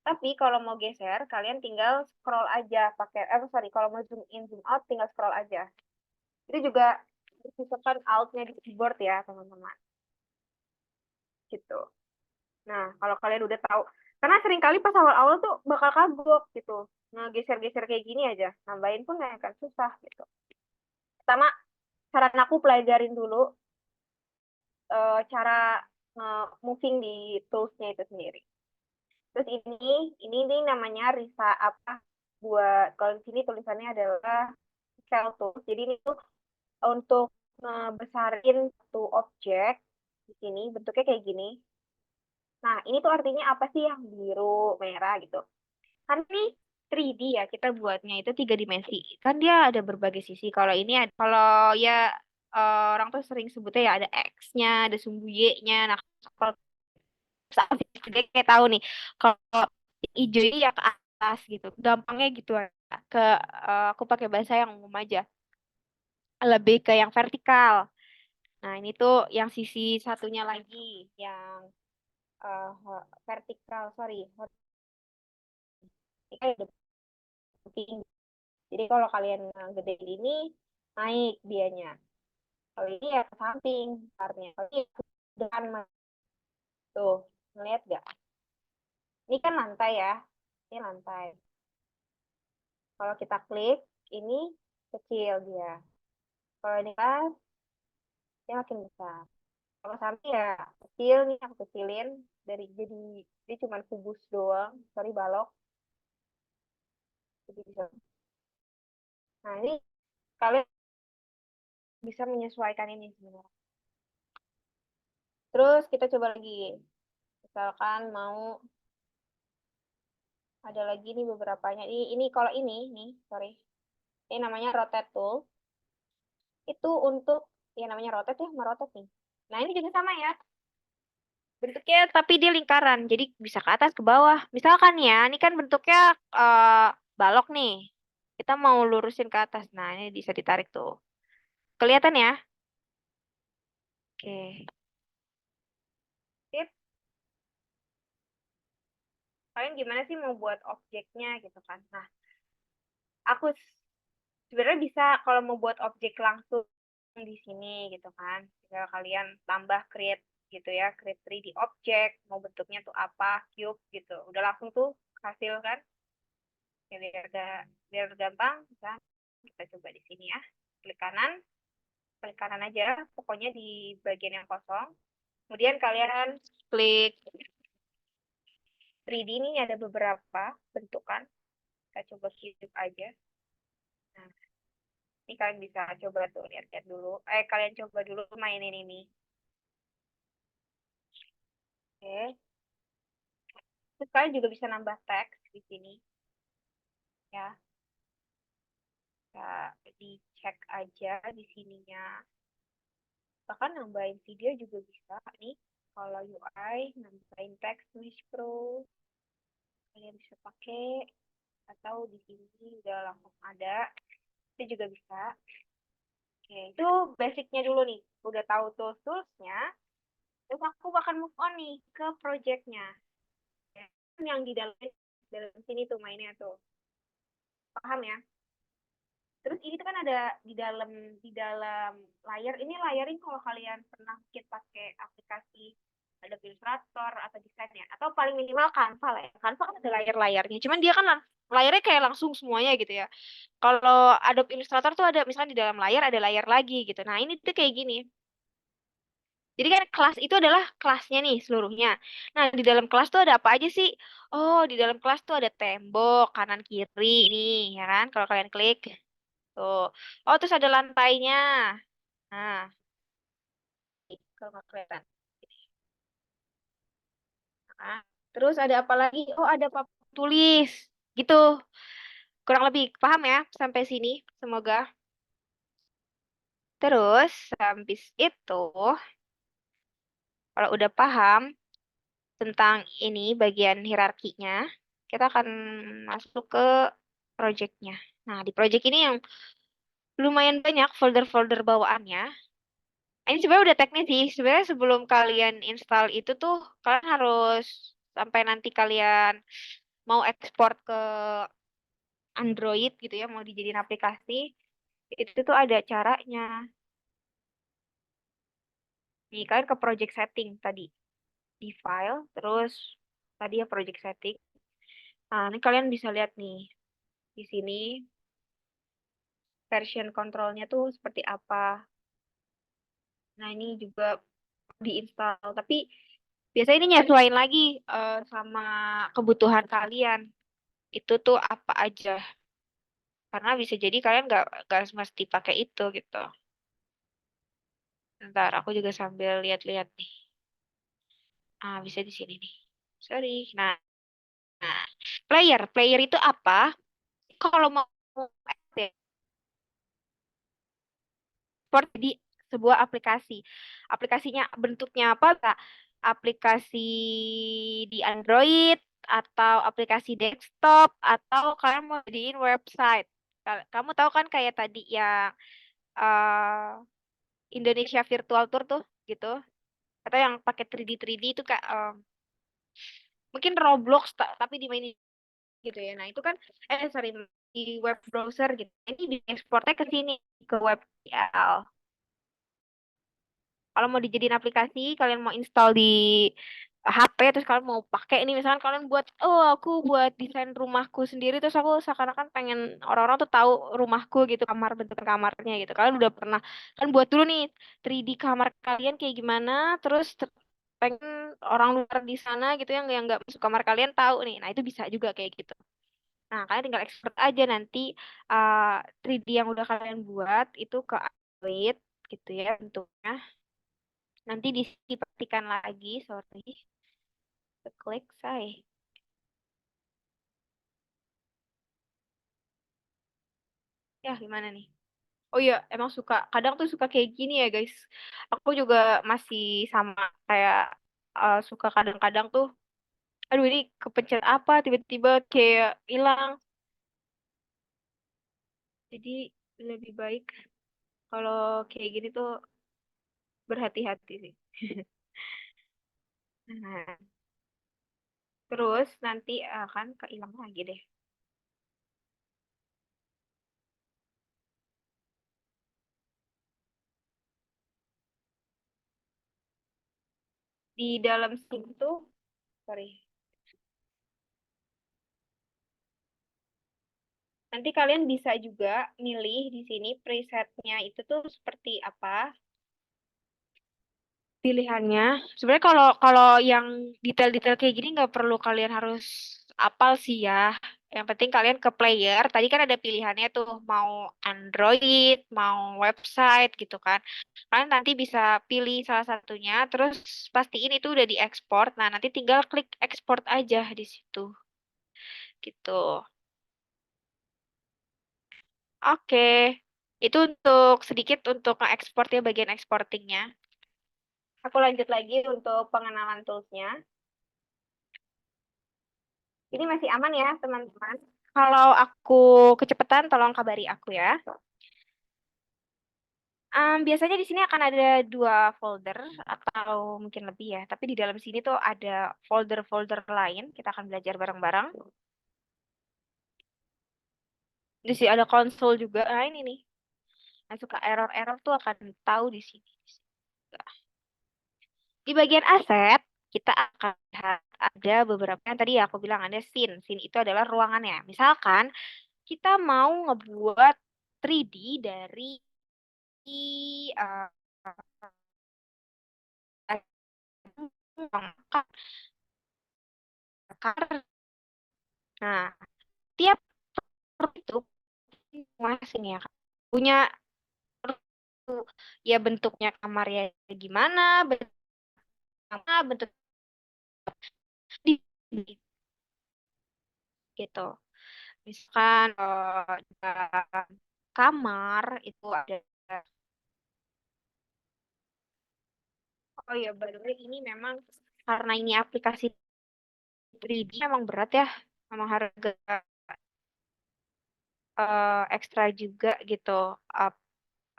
Tapi kalau mau geser, kalian tinggal scroll aja pakai, sorry, kalau mau zoom in, zoom out, tinggal scroll aja. Itu juga tekan alt-nya di keyboard ya, teman-teman. Gitu. Nah, kalau kalian udah tahu, karena seringkali pas awal-awal tuh bakal kagok gitu. Nah, geser-geser kayak gini aja, nambahin pun nggak akan susah gitu. Pertama, saran aku pelajarin dulu cara moving di tools-nya itu sendiri. Terus ini nih namanya Risa apa buat kalau di sini tulisannya adalah cell tools. Jadi ini tuh untuk besarin satu objek di sini bentuknya kayak gini. Nah, ini tuh artinya apa sih yang biru, merah gitu. Kan ini 3D ya, kita buatnya itu 3 dimensi. Kan dia ada berbagai sisi. Kalau ini kalau ya orang tuh sering sebutnya ya ada X-nya, ada sumbu Y-nya. Nah, kalau dia kayak tahu nih, kalau hijau ini ya ke atas gitu. Gampangnya gitu aja. Aku pakai bahasa yang umum aja. Lebih ke yang vertikal. Nah, ini tuh yang sisi satunya lagi, yang vertikal, sorry. Ini kan ada tinggi. Jadi kalau kalian gede ini, naik dianya. Kalau ini ya ke samping, besarnya. Kalau ini ke depan, tuh, ngeliat gak? Ini kan lantai ya, ini lantai. Kalau kita klik, ini kecil dia. Kalau ini kan, dia makin besar. Kalau samping ya kecil nih, aku kecilin. Jadi dia cuma kubus doang, sorry balok. Jadi bisa. Nah, ini kalian bisa menyesuaikan ini sebenarnya. Terus kita coba lagi. Misalkan mau ada lagi nih beberapanya. Ini kalau ini nih, sorry. Ini namanya rotate tool. Itu untuk ya namanya rotate ya, merotate nih. Nah, ini juga sama ya. Bentuknya tapi dia lingkaran. Jadi bisa ke atas ke bawah. Misalkan ya, ini kan bentuknya balok nih. Kita mau lurusin ke atas. Nah, ini bisa ditarik tuh. Kelihatan ya? Oke. Sip. Kalian gimana sih mau buat objeknya gitu kan? Nah, aku sebenarnya bisa kalau mau buat objek langsung di sini gitu kan. Tinggal kalian tambah create gitu ya, create 3D object, mau bentuknya tuh apa, cube gitu. Udah langsung tuh hasil kan. Ya, biar gampang, bisa kita coba di sini ya. Klik kanan aja, pokoknya di bagian yang kosong. Kemudian kalian klik 3D ini ada beberapa bentukan. Kita coba cube aja. Nah, ini kalian bisa coba tuh lihat-lihat dulu. Kalian coba dulu mainin ini. Oke. Terus kalian juga bisa nambah teks di sini. Ya, bisa dicek aja di sininya. Bahkan nambahin video juga bisa nih. Kalau UI, nambahin teks Mesh Pro. Kalian bisa pakai. Atau di sini udah langsung ada. Itu juga bisa. Oke, itu basicnya dulu nih. Udah tahu tools-toolsnya. Terus aku bakal move on nih ke projectnya. Yang di dalam sini tuh mainnya tuh. Paham ya? Terus ini tuh kan ada di dalam layar. Ini layarin kalau kalian pernah bikin pakai aplikasi Adobe Illustrator atau desainnya, atau paling minimal Canva lah ya. Canva kan ada layar-layarnya. Cuman dia kan layarnya kayak langsung semuanya gitu ya. Kalau Adobe Illustrator tuh ada misalnya di dalam layar ada layar lagi gitu. Nah, ini tuh kayak gini. Jadi kan kelas itu adalah kelasnya nih seluruhnya. Nah, di dalam kelas tuh ada apa aja sih? Oh, di dalam kelas tuh ada tembok kanan kiri nih, ya kan? Kalau kalian klik tuh. Oh, terus ada lantainya. Nah, kalau nggak kelihatan. Nah, terus ada apa lagi? Oh, ada papan tulis. Gitu. Kurang lebih paham ya sampai sini? Semoga. Terus, habis itu, kalau udah paham tentang ini bagian hierarkinya, kita akan masuk ke projectnya. Nah, di project ini yang lumayan banyak folder-folder bawaannya. Ini sebenarnya udah teknis sih. Sebenarnya sebelum kalian install itu tuh, kalian harus sampai nanti kalian mau ekspor ke Android gitu ya, mau dijadiin aplikasi, itu tuh ada caranya. Nih, kalian ke project setting tadi. Di file, terus tadi ya project setting. Nah, ini kalian bisa lihat nih. Di sini version controlnya tuh seperti apa. Nah, ini juga diinstal. Tapi biasanya ini nyesuaiin lagi sama kebutuhan kalian. Itu tuh apa aja. Karena bisa jadi kalian nggak mesti pakai itu gitu. Ntar aku juga sambil lihat-lihat nih. Ah, bisa di sini nih. Sorry. Nah, player. Player itu apa? Kalau mau export di sebuah aplikasi. Aplikasinya bentuknya apa? Kak? Aplikasi di Android atau aplikasi desktop atau kalian mau jadiin website. Kamu tahu kan kayak tadi yang eh, Indonesia Virtual Tour tuh gitu. Atau yang pakai 3D itu kak mungkin Roblox tapi dimainin gitu ya. Nah, itu kan sorry di web browser gitu. Ini diekspornya ke sini ke web GL. Kalau mau dijadiin aplikasi, kalian mau install di HP, terus kalian mau pakai ini, misalkan kalian buat, oh aku buat desain rumahku sendiri, terus aku seakan-akan pengen orang-orang tuh tahu rumahku gitu, kamar bentuk kamarnya gitu. Kalian udah pernah, kan buat dulu nih 3D kamar kalian kayak gimana, terus pengen orang luar di sana gitu yang nggak masuk kamar kalian tahu nih. Nah, itu bisa juga kayak gitu. Nah, kalian tinggal export aja nanti uh, 3D yang udah kalian buat itu ke Android gitu ya bentuknya. Nanti diperhatikan lagi, sorry. Klik say. Ya, gimana nih? Oh iya, emang suka. Kadang tuh suka kayak gini ya, guys. Aku juga masih sama kayak suka kadang-kadang tuh. Aduh, ini kepencet apa? Tiba-tiba kayak hilang. Jadi lebih baik kalau kayak gini tuh berhati-hati sih. Nah, terus nanti akan kehilang lagi deh. Di dalam situ, sorry. Nanti kalian bisa juga milih di sini presetnya itu tuh seperti apa pilihannya. Sebenarnya kalau kalau yang detail-detail kayak gini nggak perlu kalian harus apal sih ya. Yang penting kalian ke player. Tadi kan ada pilihannya tuh mau Android, mau website gitu kan. Kalian nanti bisa pilih salah satunya, terus pastiin itu udah diekspor. Nah, nanti tinggal klik ekspor aja di situ. Gitu. Oke, itu untuk sedikit untuk nge-exportnya bagian exportingnya. Aku lanjut lagi untuk pengenalan toolsnya. Ini masih aman ya, teman-teman. Kalau aku kecepatan, tolong kabari aku ya. Biasanya di sini akan ada 2 folder atau mungkin lebih ya. Tapi di dalam sini tuh ada folder-folder lain. Kita akan belajar bareng-bareng. Di sini ada konsol juga. Nah, ini nih. Nah, suka error-error tuh akan tahu di sini. Di bagian aset, kita akan lihat ada beberapa yang tadi aku bilang ada scene. Scene itu adalah ruangannya. Misalkan kita mau ngebuat 3D dari uh, nah, tiap itu masing ya punya ya bentuknya kamarnya gimana, bentuk di gitu. Misalkan dalam kamar itu ada. Oh ya, by the way, ini memang karena ini aplikasi 3D memang berat ya. Memang harga ekstra juga gitu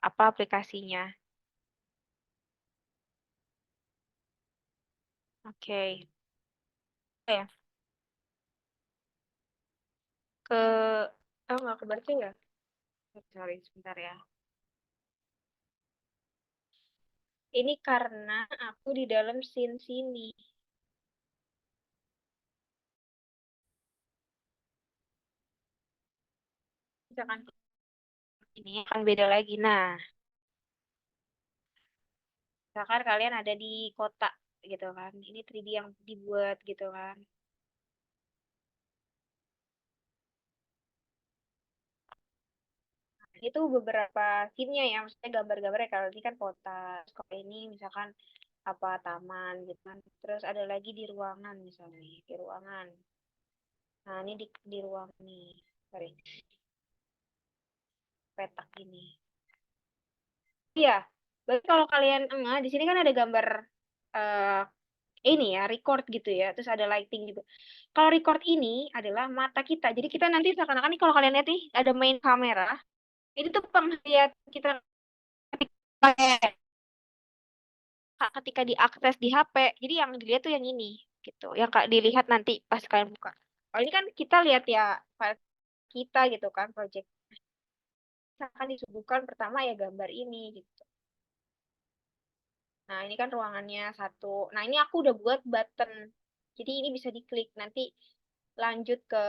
apa aplikasinya. Oke. Ya, ke nggak kebaca ya? Sorry, sebentar ya. Ini karena aku di dalam scene sini. Misalkan ini akan beda lagi. Nah, misalkan kalian ada di kota gitu kan. Ini 3D yang dibuat gitu kan. Nah, itu beberapa scene-nya ya, maksudnya gambar-gambarnya. Kalau ini kan kota, terus kalau ini misalkan apa taman gitu kan. Terus ada lagi di ruangan misalnya, di ruangan. Nah, ini di ruang nih. Sorry, petak ini. Iya, berarti kalau kalian enggak, di sini kan ada gambar eh ini ya, record gitu ya, terus ada lighting juga. Kalau record ini adalah mata kita. Jadi kita nanti seakan-akan nih kalau kalian lihat nih ada main kamera, itu tuh penglihatan kita ketika diakses di HP. Jadi yang dilihat tuh yang ini gitu. Yang Kak dilihat nanti pas kalian buka. Kalau ini kan kita lihat ya file kita gitu kan, project. Akan disuguhkan pertama ya gambar ini gitu. Nah, ini kan ruangannya satu. Nah, ini aku udah buat button. Jadi ini bisa diklik. Nanti lanjut ke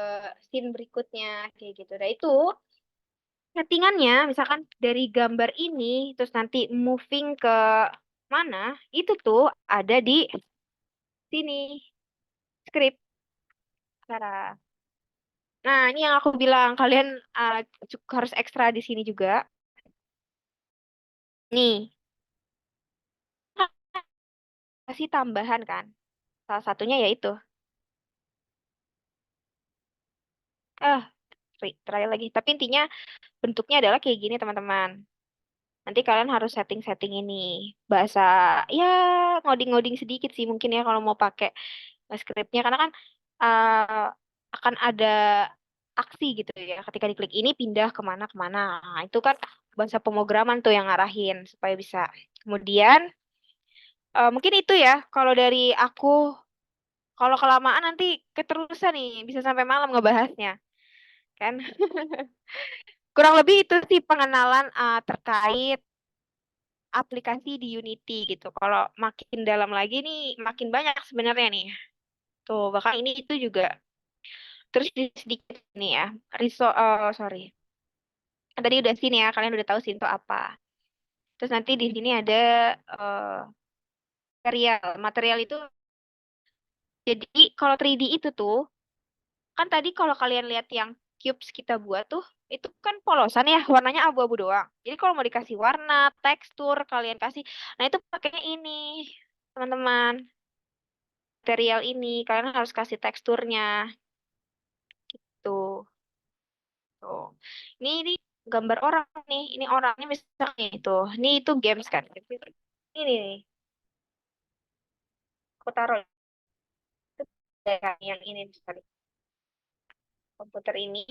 scene berikutnya. Kayak gitu. Nah, itu settingannya, misalkan dari gambar ini, terus nanti moving ke mana, itu tuh ada di sini. Script. Cara. Nah, ini yang aku bilang. Kalian harus ekstra di sini juga. Nih, kasih tambahan kan. Salah satunya yaitu. Eh, try lagi. Tapi intinya bentuknya adalah kayak gini, teman-teman. Nanti kalian harus setting-setting ini. Bahasa, ya ngoding-ngoding sedikit sih mungkin ya kalau mau pakai scriptnya. Karena kan uh, akan ada aksi gitu ya. Ketika diklik ini pindah kemana-kemana. Nah, itu kan bahasa pemrograman tuh yang ngarahin supaya bisa. Kemudian, mungkin itu ya. Kalau dari aku, kalau kelamaan nanti keterusan nih. Bisa sampai malam ngebahasnya. Kan? Kurang lebih itu sih pengenalan terkait aplikasi di Unity gitu. Kalau makin dalam lagi nih, makin banyak sebenarnya nih. Tuh, bahkan ini itu juga. Terus sedikit nih ya, sorry. Tadi udah sini ya, kalian udah tahu sini itu apa. Terus nanti di sini ada eh, material. Material itu, jadi kalau 3D itu tuh, kan tadi kalau kalian lihat yang cubes kita buat tuh, itu kan polosan ya, warnanya abu-abu doang. Jadi kalau mau dikasih warna, tekstur, kalian kasih, nah itu pakainya ini, teman-teman. Material ini kalian harus kasih teksturnya tuh tuh ini gambar orang nih, ini orangnya misalnya itu games kan, ini nih aku taruh itu kayak yang ini misalnya komputer ini.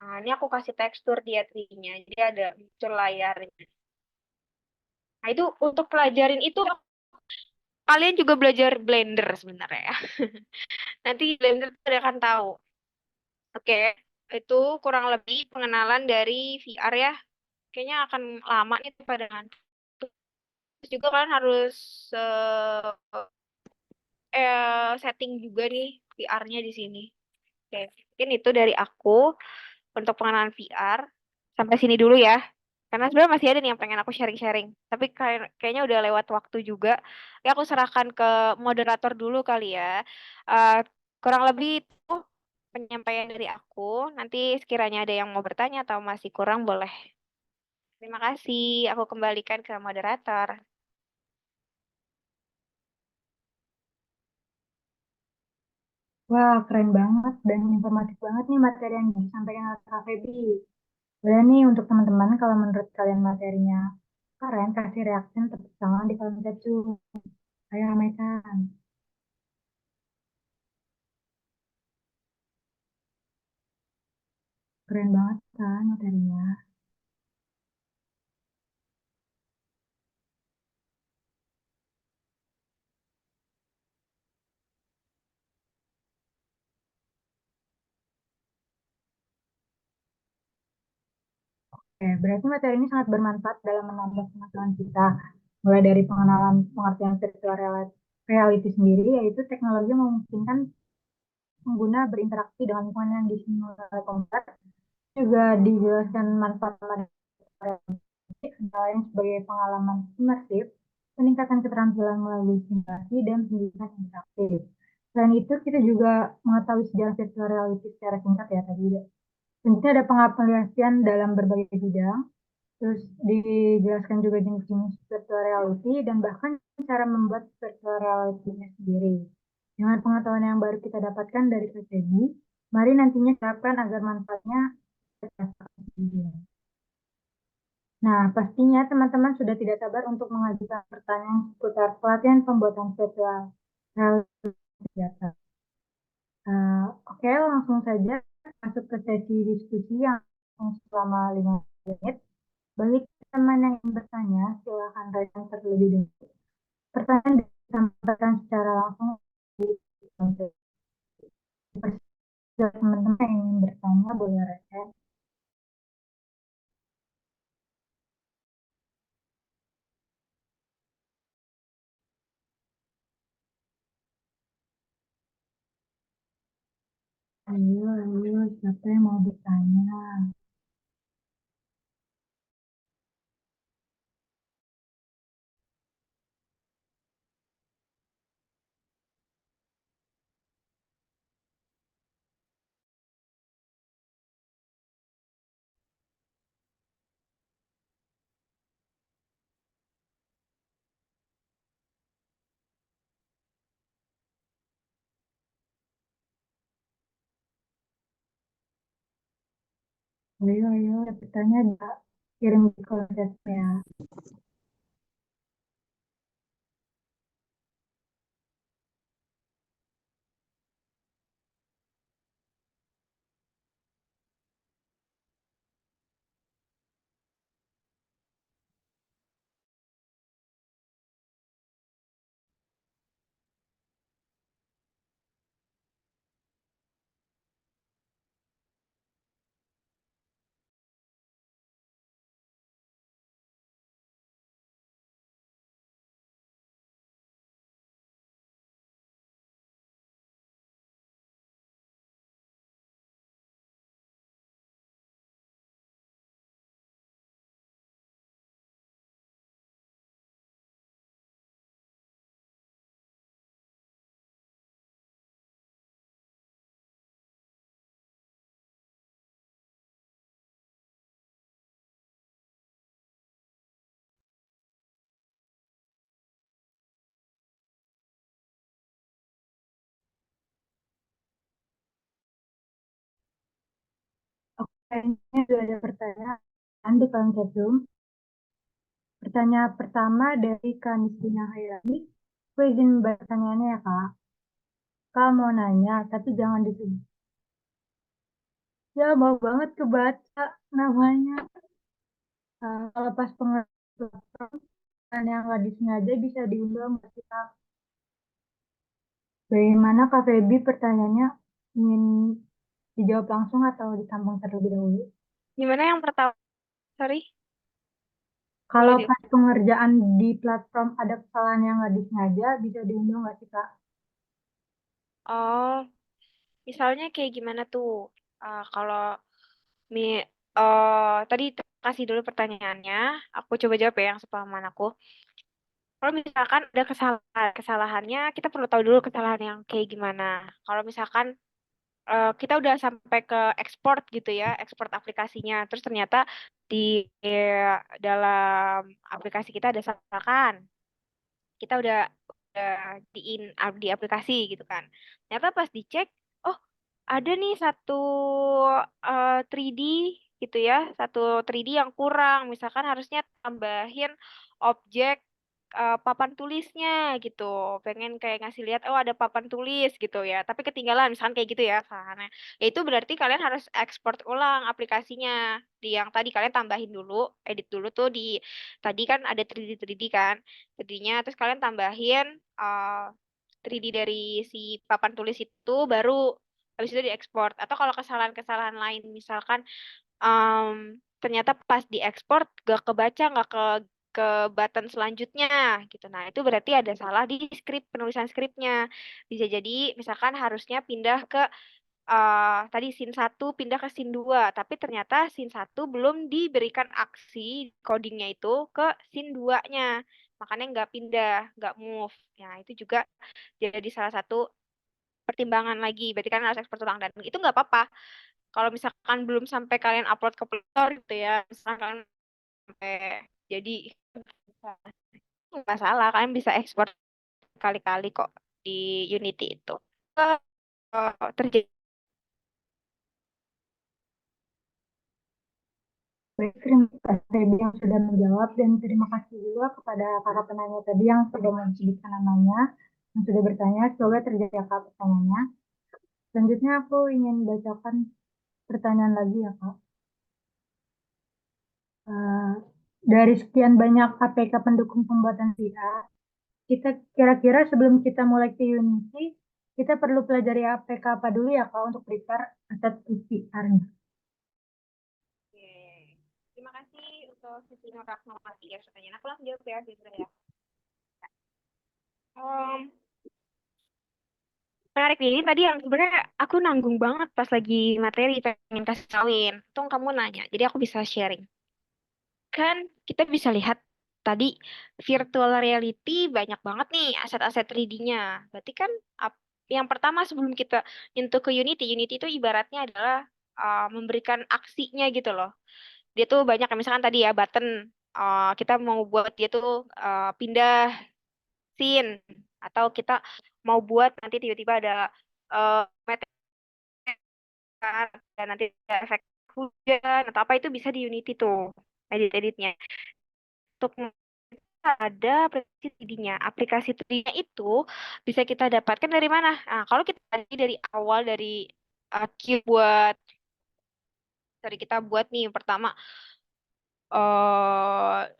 Nah, ini aku kasih tekstur dia 3D-nya jadi ada muncul layarnya. Nah, itu untuk pelajarin itu kalian juga belajar Blender sebenarnya ya. Nanti Blender kalian akan tahu. Oke. Itu kurang lebih pengenalan dari VR ya. Kayaknya akan lama nih pada ngantuk. Terus juga kalian harus setting juga nih VR-nya di sini. Oke, mungkin itu dari aku untuk pengenalan VR. Sampai sini dulu ya. Karena sebenarnya masih ada nih yang pengen aku sharing-sharing. Tapi kayaknya udah lewat waktu juga. Ya aku serahkan ke moderator dulu kali ya. Eh, Kurang lebih itu penyampaian dari aku. Nanti sekiranya ada yang mau bertanya atau masih kurang boleh. Terima kasih. Aku kembalikan ke moderator. Wah, keren banget dan informatif banget nih materi yang disampaikan oleh Kak Feby. Boleh nih untuk teman-teman kalau menurut kalian materinya keren, kasih reaksi tepuk tangan di kolom chat Zoom. Ayo ramaikan. Keren banget kan materinya. Oke, berarti materi ini sangat bermanfaat dalam menambah pengetahuan kita. Mulai dari pengenalan pengertian virtual reality sendiri, yaitu teknologi yang memungkinkan pengguna berinteraksi dengan lingkungan yang disimulasi komputer. Juga dijelaskan manfaat lain sebagai pengalaman imersif, peningkatan keterampilan melalui simulasi dan pendidikan interaktif. Selain itu, kita juga mengetahui sejarah virtual reality secara singkat ya tadi. Tentunya ada pengaplikasian dalam berbagai bidang, terus dijelaskan juga jenis-jenis virtual reality dan bahkan cara membuat virtual reality-nya sendiri. Dengan pengetahuan yang baru kita dapatkan dari KCB, mari nantinya terapkan agar manfaatnya tercapai. Nah, pastinya teman-teman sudah tidak sabar untuk mengajukan pertanyaan seputar pelatihan pembuatan virtual reality data. Oke, langsung saja masuk ke sesi diskusi yang selama 5 menit. Bagi teman yang ingin bertanya, silakan raise terlebih dahulu. Pertanyaan disampaikan secara langsung di teman-teman yang ingin bertanya boleh raise. Ayo, ayo, siapa yang mau bertanya? Ayo, ayo, bertanya ada kirim di kolom chat ya. Kayaknya sudah ada pertanyaan di kolom chat Zoom. Pertanyaan pertama dari Kanistina Hairani. Aku izin bertanyaannya ya Kak. Kak mau nanya, tapi jangan disebut. Ya mau banget kebaca namanya. Kalau pas pengetahuan yang nggak disengaja bisa diundang nggak sih Kak? Bagaimana Kak Feby pertanyaannya ingin Dijawab langsung atau disambung terlebih dahulu? Gimana yang pertama? Sorry. Kalau Boleh pas pengerjaan di platform ada kesalahan yang nggak disengaja, bisa diunduh nggak sih, Kak? Oh, misalnya kayak gimana tuh? Kalau mi tadi kasih dulu pertanyaannya, aku coba jawab ya yang sepahaman aku. Kalau misalkan ada kesalahannya, kita perlu tahu dulu kesalahan yang kayak gimana. Kalau misalkan kita udah sampai ke ekspor gitu ya, ekspor aplikasinya, terus ternyata di dalam aplikasi kita ada kesalahan, kita udah di aplikasi gitu kan. Ternyata pas dicek, oh ada nih satu 3D gitu ya, satu 3D yang kurang. Misalkan harusnya tambahin objek papan tulisnya gitu. Pengen kayak ngasih lihat, oh ada papan tulis gitu ya. Tapi ketinggalan, misalkan kayak gitu ya kesalahannya. Ya itu berarti kalian harus ekspor ulang aplikasinya. Di yang tadi kalian tambahin dulu, edit dulu tuh di tadi kan ada 3D kan. 3D-nya terus kalian tambahin 3D dari si papan tulis itu baru habis itu diekspor. Atau kalau kesalahan-kesalahan lain misalkan ternyata pas diekspor gak kebaca ke button selanjutnya gitu. Nah, itu berarti ada salah di penulisan skripnya. Bisa jadi misalkan harusnya pindah ke tadi scene 1 pindah ke scene 2, tapi ternyata scene 1 belum diberikan aksi codingnya itu ke scene 2-nya. Makanya nggak pindah, nggak move. Ya, itu juga jadi salah satu pertimbangan lagi. Berarti kan harus ekspor ulang dan itu nggak apa-apa. Kalau misalkan belum sampai kalian upload ke Play Store gitu ya, misalkan kalian sampai jadi nggak masalah, kalian bisa ekspor kali-kali kok di Unity itu. Terjadi. Baik, terima kasih Debbie yang sudah menjawab dan terima kasih juga kepada para penanya tadi yang sudah menyebutkan namanya, yang sudah bertanya. Semoga terjawab pertanyaannya. Selanjutnya aku ingin bacakan pertanyaan lagi ya Kak. Dari sekian banyak APK pendukung pembuatan VR, kita kira-kira sebelum kita mulai ke Unity, kita perlu pelajari APK apa dulu ya Kak untuk prepare aset VR-nya? Oke. Terima kasih untuk sesi Rahmawati ya pertanyaan. Aku langsung jawab ya, gitu ya. Menarik nih, ini tadi yang sebenarnya aku nanggung banget pas lagi materi pengen kasih tauin. Untung kamu nanya, jadi aku bisa sharing. Kan kita bisa lihat tadi virtual reality banyak banget nih aset-aset 3D-nya. Berarti kan yang pertama sebelum kita nyentuh ke Unity, Unity itu ibaratnya adalah memberikan aksinya gitu loh. Dia tuh banyak, misalkan tadi ya button, kita mau buat dia tuh pindah scene, atau kita mau buat nanti tiba-tiba ada kan, dan nanti ada efek hujan atau apa itu bisa di Unity tuh edit-editnya. Untuk ada aplikasi 3D-nya. Aplikasi 3D-nya itu bisa kita dapatkan dari mana? Nah, kalau kita tadi dari awal dari Cube dari kita buat nih yang pertama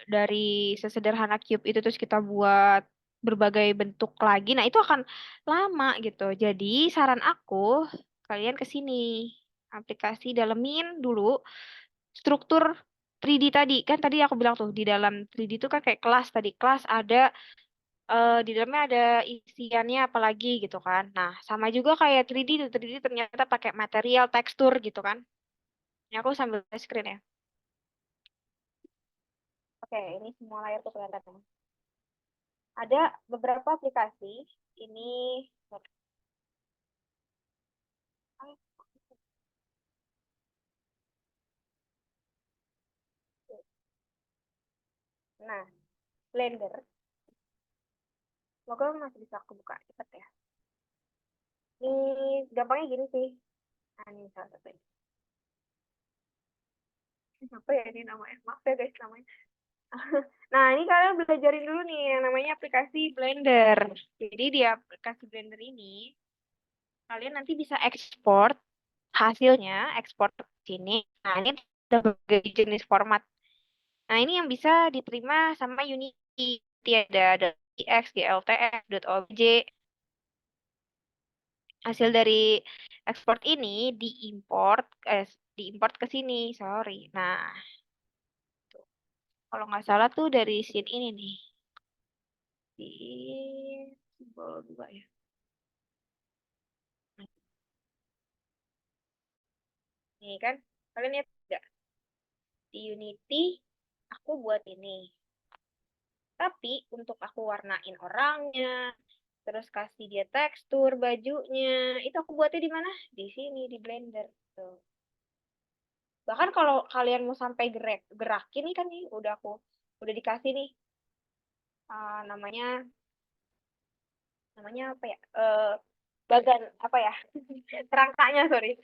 dari sesederhana Cube itu terus kita buat berbagai bentuk lagi. Nah, itu akan lama gitu. Jadi, saran aku kalian ke sini. Aplikasi dalemin dulu struktur 3D tadi. Kan tadi aku bilang tuh di dalam 3D itu kan kayak kelas tadi. Kelas ada di dalamnya ada isiannya apalagi gitu kan. Nah, sama juga kayak 3D tuh. 3D ternyata pakai material tekstur gitu kan. Ini aku sambil screen ya. Oke, ini semua layar tuh kelihatan. Ada beberapa aplikasi ini. Nah, Blender. Semoga masih bisa aku buka cepet ya. Ini gampangnya gini sih. Nah, ini salah satu. Apa ya ini namanya? Maaf ya guys namanya. Nah, ini kalian belajarin dulu nih yang namanya aplikasi Blender. Jadi di aplikasi Blender ini, kalian nanti bisa ekspor hasilnya, ekspor ke sini. Nah, ini ada berbagai jenis format. Nah, ini yang bisa diterima sama Unity. Ada DX, GLTF, .obj. Hasil dari Export ini diimport ke sini, sorry. Nah, tuh. Kalau nggak salah tuh dari scene ini nih. Di simbol 2 ya. Nih kan, kalian lihat nggak? Di Unity, aku buat ini. Tapi untuk aku warnain orangnya, terus kasih dia tekstur bajunya, itu aku buatnya di mana? Di sini, di Blender. Tuh. Bahkan kalau kalian mau sampai gerakin nih kan nih, udah dikasih nih namanya apa ya? Bagan apa ya? Kerangkanya, sorry.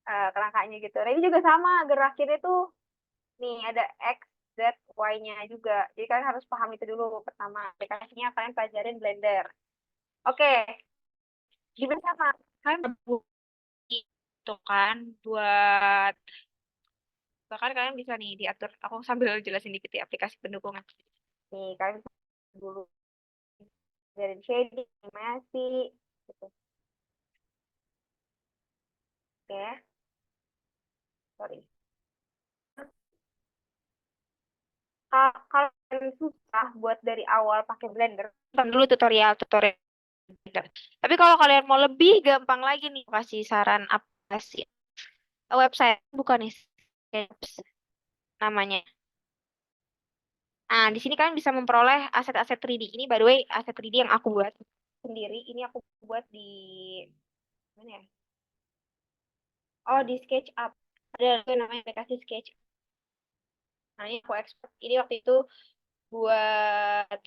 Kerangkanya gitu. Nah, ini juga sama, gerakin itu nih ada X, Z, Y-nya juga. Jadi kalian harus paham itu dulu pertama. Aplikasinya kalian pelajarin Blender. Oke, juga sama. Kalian itu kan buat bahkan kalian bisa nih diatur. Aku sambil jelasin dikit ya aplikasi pendukungan. Nih, kalian bisa dulu dari shading, animasi, gitu. Oke, sorry. Kalau kalian susah buat dari awal pakai Blender, tonton dulu tutorial Blender. Tapi kalau kalian mau lebih gampang lagi nih, kasih saran aplikasi website bukan nih Sketch namanya. Nah, di sini kalian bisa memperoleh aset-aset 3D. Ini by the way aset 3D yang aku buat sendiri. Ini aku buat di mana ya? Oh, di SketchUp. Ada yang namanya aplikasi SketchUp. Nah, ini aku ekspor. Ini waktu itu buat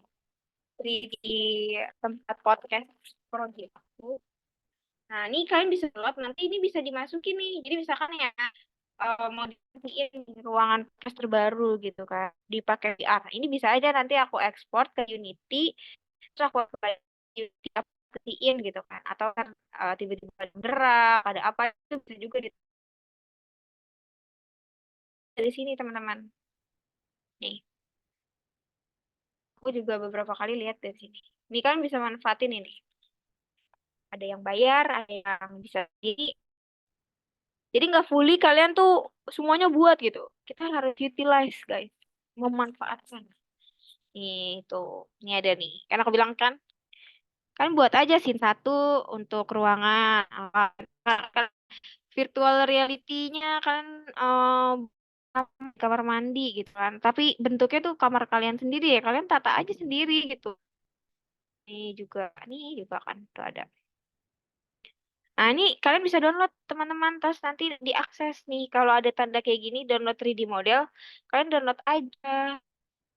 3D tempat podcast project aku. Nah, ini kalian bisa download, nanti ini bisa dimasukin nih. Jadi misalkan ya mau dipakein di ruangan podcast terbaru gitu kan, dipakai VR. Ini bisa aja nanti aku ekspor ke Unity, terus aku Unity aplikasiin gitu kan. Atau kan tiba-tiba ada gerak, ada apa, itu bisa juga dari sini teman-teman. Nih, aku juga beberapa kali lihat dari sini. Ini kan bisa manfaatin ini. Ada yang bayar, ada yang bisa. Jadi nggak fully kalian tuh semuanya buat gitu. Kita harus utilize guys, memanfaatkan. Itu, ini ada nih. Kan aku bilang kan buat aja scene 1 untuk ruangan. Kan virtual reality-nya kan kamar mandi gitu kan. Tapi bentuknya tuh kamar kalian sendiri ya. Kalian tata aja sendiri gitu. Nih juga kan tuh ada. Nah, ini kalian bisa download teman-teman, terus nanti diakses nih. Kalau ada tanda kayak gini, download 3D model, kalian download aja.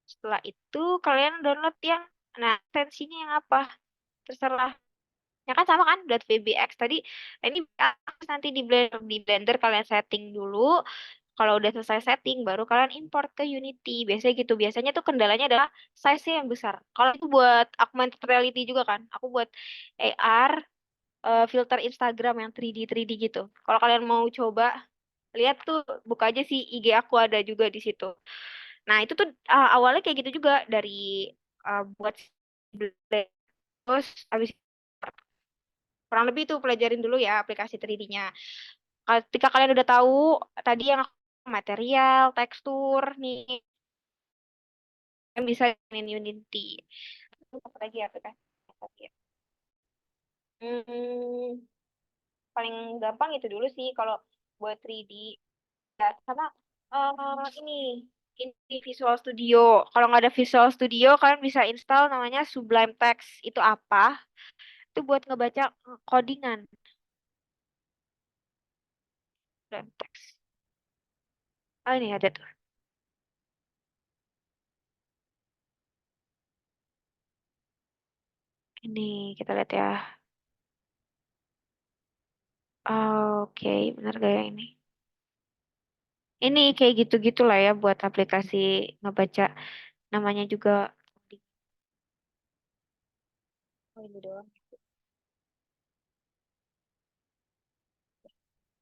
Setelah itu kalian download yang, nah, tensinya yang apa? Terserah. Ya kan sama kan, .vbx tadi. Nah, ini nanti di Blender kalian setting dulu. Kalau udah selesai setting, baru kalian import ke Unity. Biasanya gitu. Biasanya tuh kendalanya adalah size-nya yang besar. Kalau itu buat augmented reality juga kan. Aku buat AR, filter Instagram yang 3D gitu. Kalau kalian mau coba lihat tuh, buka aja sih IG aku ada juga di situ. Nah, itu tuh awalnya kayak gitu juga dari buat terus habis kurang lebih tuh pelajarin dulu ya aplikasi 3D-nya. Ketika kalian udah tahu tadi yang material, tekstur nih, yang bisa main Unity. Apa lagi ya aplikasi? Hmm, paling gampang itu dulu sih kalau buat 3D. Ya, sama ini Visual Studio. Kalau nggak ada Visual Studio, kalian bisa install namanya Sublime Text. Itu apa? Itu buat ngebaca codingan. Sublime Text. Oh, ini ada tuh. Ini kita lihat ya. Oke, benar gak ya ini? Ini kayak gitu-gitu lah ya buat aplikasi ngebaca. Namanya juga. Oh, ini doang.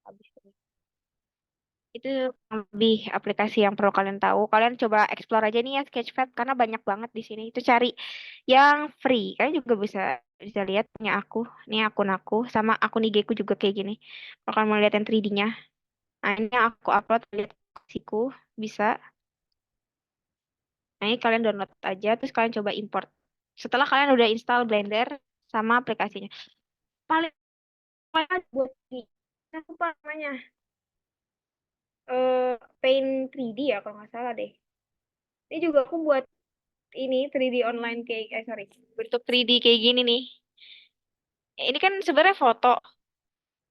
Habis ini. Itu lebih aplikasi yang perlu kalian tahu. Kalian coba explore aja nih ya Sketchpad karena banyak banget di sini. Itu cari yang free. Kalian juga bisa Bisa lihat punya aku, ini akun aku, sama akun IG ku juga kayak gini. Kalau kalian mau lihat yang 3D-nya, nah ini aku upload lihat aplikasiku, bisa. Nah ini kalian download aja, terus kalian coba import. Setelah kalian udah install Blender sama aplikasinya, paling paling buat ini, apa namanya? Paint 3D ya kalau nggak salah deh. Ini juga aku buat ini 3D online kayak, sorry, bentuk 3D kayak gini nih. Ini kan sebenarnya foto,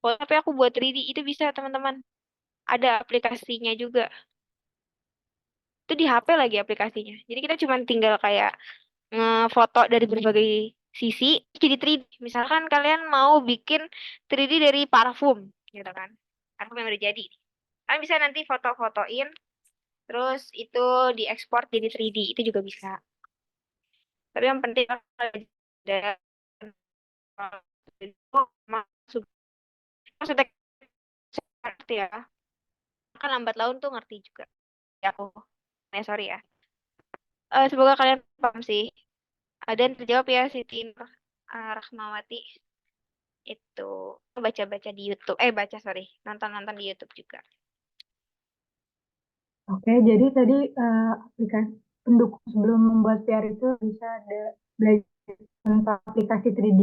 tapi aku buat 3D itu bisa teman-teman. Ada aplikasinya juga. Itu di HP lagi aplikasinya. Jadi kita cuma tinggal kayak ngefoto dari berbagai sisi jadi 3D. Misalkan kalian mau bikin 3D dari parfum gitu kan. Parfum yang udah jadi. Kalian bisa nanti foto-fotoin terus itu diekspor jadi 3D itu juga bisa. Tapi yang penting ada maksud maksudnya ngerti ya. Kan lambat laun tuh ngerti juga. Ya aku. Sorry ya. Semoga kalian paham sih. Dan terjawab ya Siti Nur Rahmawati itu baca-baca di YouTube. Baca sorry, nonton-nonton di YouTube juga. Oke, jadi tadi aplikasi pendukung sebelum membuat VR itu bisa ada belajar tentang aplikasi 3D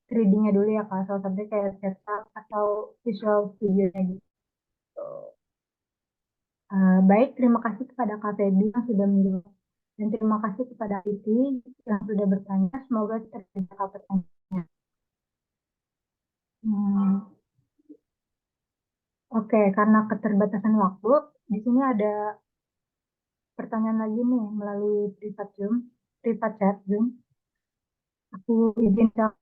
3D-nya dulu ya Kak, salah satunya kayak SketchUp atau Visual Studio-nya gitu. Baik, terima kasih kepada Kak Feby yang sudah menjawab. Dan terima kasih kepada Siti yang sudah bertanya. Semoga terjawab pertanyaannya. Hmm, Oke, karena keterbatasan waktu, di sini ada pertanyaan lagi nih melalui privat chat Zoom. Aku izin jawab.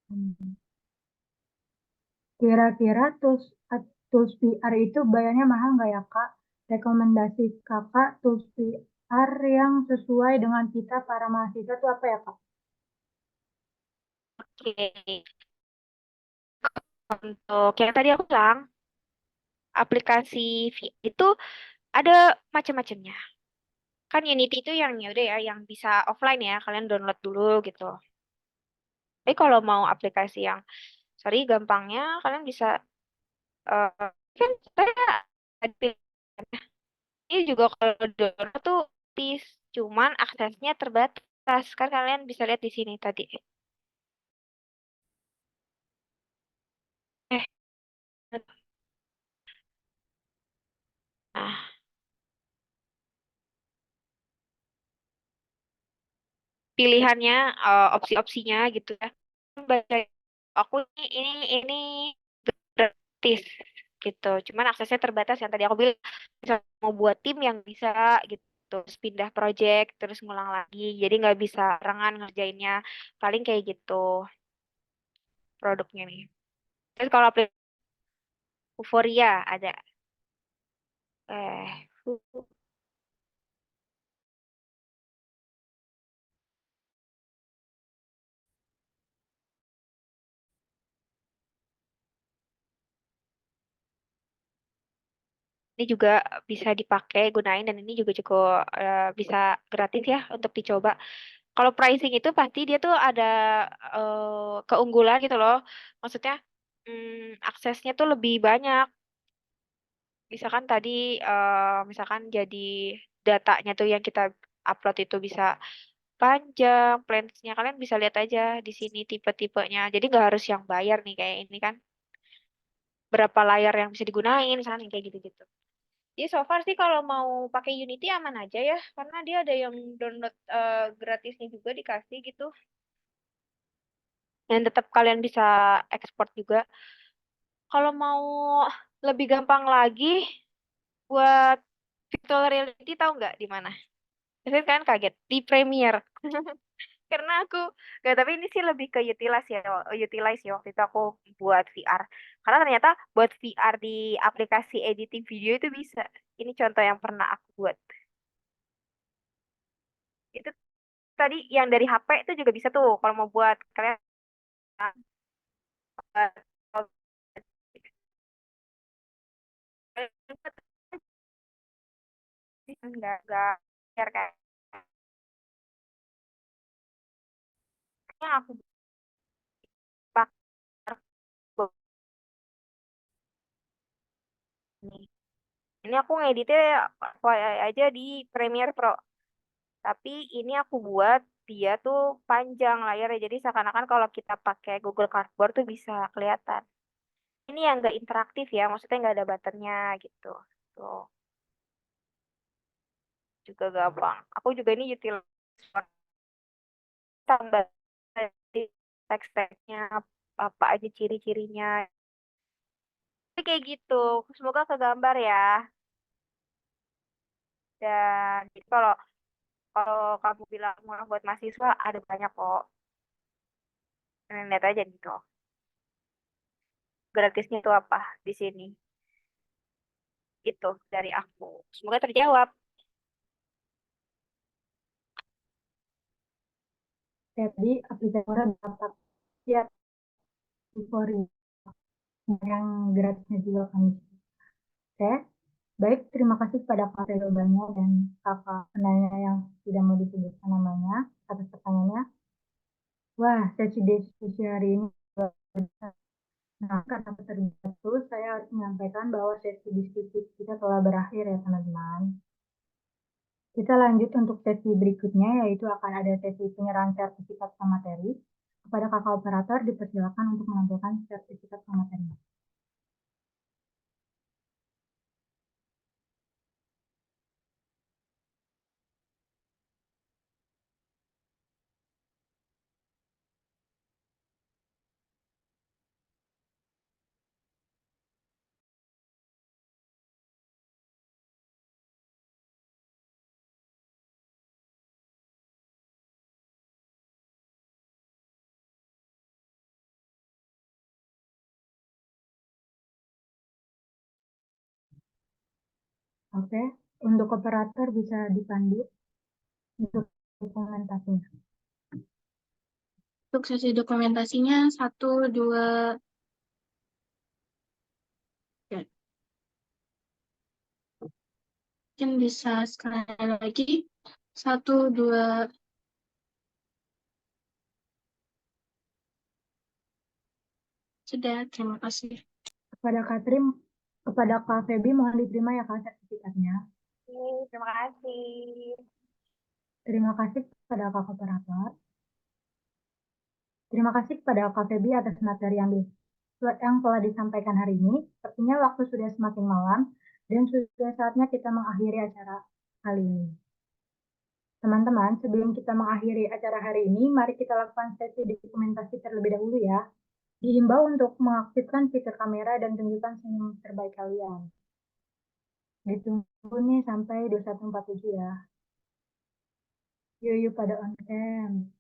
Hmm. Kira-kira tools PR itu bayarnya mahal nggak ya Kak? Rekomendasi Kakak tools PR yang sesuai dengan kita para mahasiswa itu apa ya Kak? Oke, untuk yang tadi aku bilang aplikasi itu ada macam-macamnya. Kan Unity itu yang ya udah ya, yang bisa offline ya, kalian download dulu gitu. Tapi kalau mau aplikasi yang, sorry, gampangnya kalian bisa, eh, kan saya ada ini juga kalau download tuh gratis, cuman aksesnya terbatas. Kan kalian bisa lihat di sini tadi. Eh, nah, pilihannya, opsi-opsinya gitu ya. Baca aku ini gratis gitu. Cuman aksesnya terbatas yang tadi aku bilang bisa mau buat tim yang bisa gitu. Terus pindah project, terus ngulang lagi. Jadi nggak bisa barengan ngerjainnya. Paling kayak gitu produknya nih. Terus kalau aplikasi Euphoria ada. Eh, ini juga bisa dipakai, gunain, dan ini juga cukup bisa gratis ya untuk dicoba. Kalau pricing itu pasti dia tuh ada keunggulan gitu loh. Maksudnya aksesnya tuh lebih banyak. Misalkan tadi misalkan jadi datanya tuh yang kita upload itu bisa panjang, plansnya kalian bisa lihat aja di sini tipe-tipenya. Jadi nggak harus yang bayar nih kayak ini kan. Berapa layar yang bisa digunain, misalkan yang kayak gitu-gitu. Jadi so far sih kalau mau pakai Unity aman aja ya, karena dia ada yang download gratisnya juga dikasih gitu. Dan tetap kalian bisa ekspor juga. Kalau mau lebih gampang lagi buat virtual reality tahu nggak di mana? Biasanya kan kaget di Premiere. Karena aku nggak, tapi ini sih lebih ke utilize ya waktu itu aku buat VR. Karena ternyata buat VR di aplikasi editing video itu bisa. Ini contoh yang pernah aku buat. Itu tadi yang dari HP itu juga bisa tuh kalau mau buat kalian enggak share kayak yang aku pakai ini. Ini aku ngeditnya FYI aja di Premiere Pro. Tapi ini aku buat dia tuh panjang layarnya. Jadi seakan-akan kalau kita pakai Google Cardboard tuh bisa kelihatan. Ini yang nggak interaktif ya, maksudnya nggak ada buttonnya gitu. Tuh, juga gampang. Aku juga ini util tambah di teks-teksnya apa aja ciri-cirinya. Tapi kayak gitu. Semoga kegambar ya. Dan jadi kalau kalau kamu bilang murah buat mahasiswa, ada banyak kok. Lihat aja gitu. Gratisnya itu apa di sini? Itu dari aku. Semoga terjawab. Jadi aplikasi murah dapat ya tutorial yang gratisnya juga kan. Oke, baik, terima kasih kepada Kak jawabannya dan kakak penanya yang tidak mau disebutkan namanya atas pertanyaannya. Wah, sesi diskusi hari ini luar biasa. Nah, karena keterbatu, saya harus menyampaikan bahwa sesi diskusi kita telah berakhir ya teman-teman. Kita lanjut untuk sesi berikutnya, yaitu akan ada sesi penyerahan sertifikat materi. Kepada kakak operator, dipersilakan untuk menampilkan sertifikat materi. Oke, untuk operator bisa dipandu untuk dokumentasinya. Untuk sesi dokumentasinya 1, 2, ya. Mungkin bisa sekali lagi 1, 2. Sudah, terima kasih. Kepada Kak Trim, kepada Kak Feby mohon diterima ya Kak sertifikatnya. Terima kasih. Terima kasih kepada Kak operator. Terima kasih kepada Kak Feby atas materi yang telah disampaikan hari ini. Sepertinya waktu sudah semakin malam dan sudah saatnya kita mengakhiri acara kali ini. Teman-teman, sebelum kita mengakhiri acara hari ini, mari kita lakukan sesi dokumentasi terlebih dahulu ya. Diimbau untuk mengaktifkan fitur kamera dan tunjukkan senyum terbaik kalian. Ditunggu nih sampai 2147 ya. Yuk pada on cam.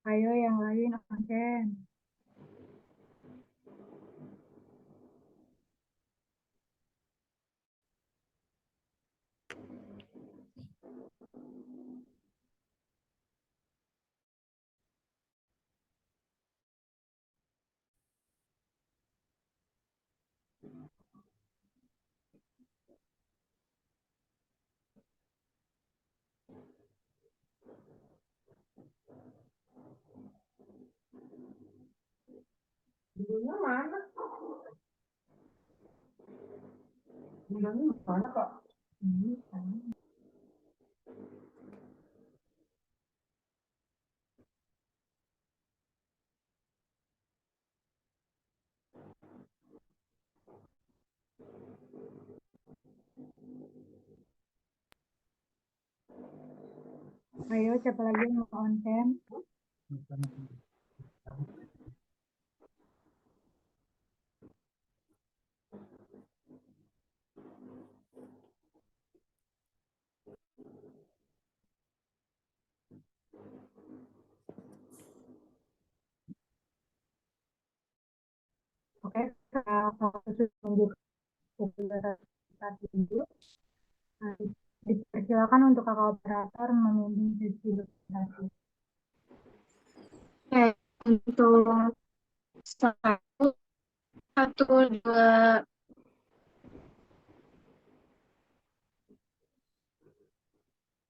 Ayo yang lain on cam. Judulnya mana? Judulnya mana kok? Ini kan. Ayo siapa lagi yang mau on cam? kalau sudah menunjukkan popularitas video, dipersilakan untuk kakak operator memimpin sesi presentasi. Oke, untuk satu, dua,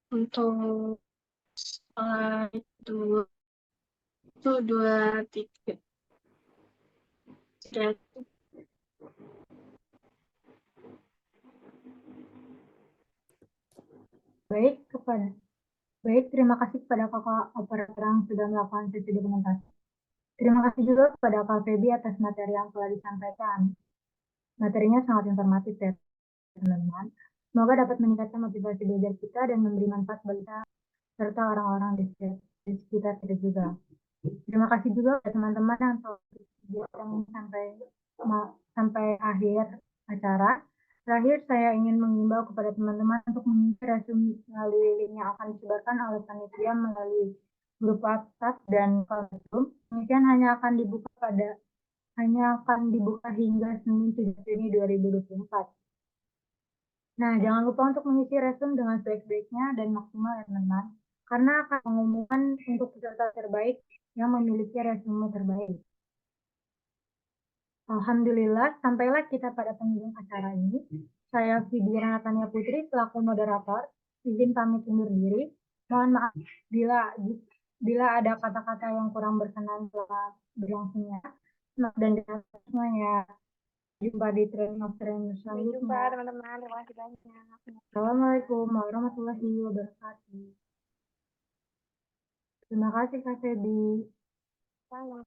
untuk slide dua, itu dua, tiga. Sudah. Baik, terima kasih kepada kakak operator yang sudah melakukan sesi dokumentasi. Terima kasih juga kepada Kak Feby atas materi yang telah disampaikan. Materinya sangat informatif ya, teman-teman. Semoga dapat meningkatkan motivasi belajar kita dan memberi manfaat bagi kita serta orang-orang di sekitar kita juga. Terima kasih juga kepada teman-teman yang telah sampai akhir acara. Terakhir, saya ingin mengimbau kepada teman-teman untuk mengisi resume melalui link yang akan disebarkan oleh panitia melalui grup WhatsApp dan Classroom. Pengisian hanya akan dibuka hingga Senin 7 Juni 2024. Nah, jangan lupa untuk mengisi resume dengan sebaik-baiknya dan maksimal ya teman-teman, karena akan mengumumkan untuk peserta terbaik yang memiliki resume terbaik. Alhamdulillah, sampailah kita pada penghujung acara ini. Saya Vidya Natania Putri, selaku moderator, izin pamit undur diri. Mohon maaf bila ada kata-kata yang kurang berkenan setelah berlangsungnya. Dan jangan lupa semuanya. Jumpa di training of trainer Sampai jumpa selanjutnya. teman-teman. Terima kasih banyak. Assalamualaikum warahmatullahi wabarakatuh. Terima kasih Kak Feby. Salam.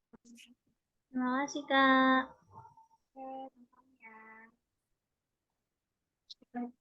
Terima kasih, Kak. Oke, sampai ya.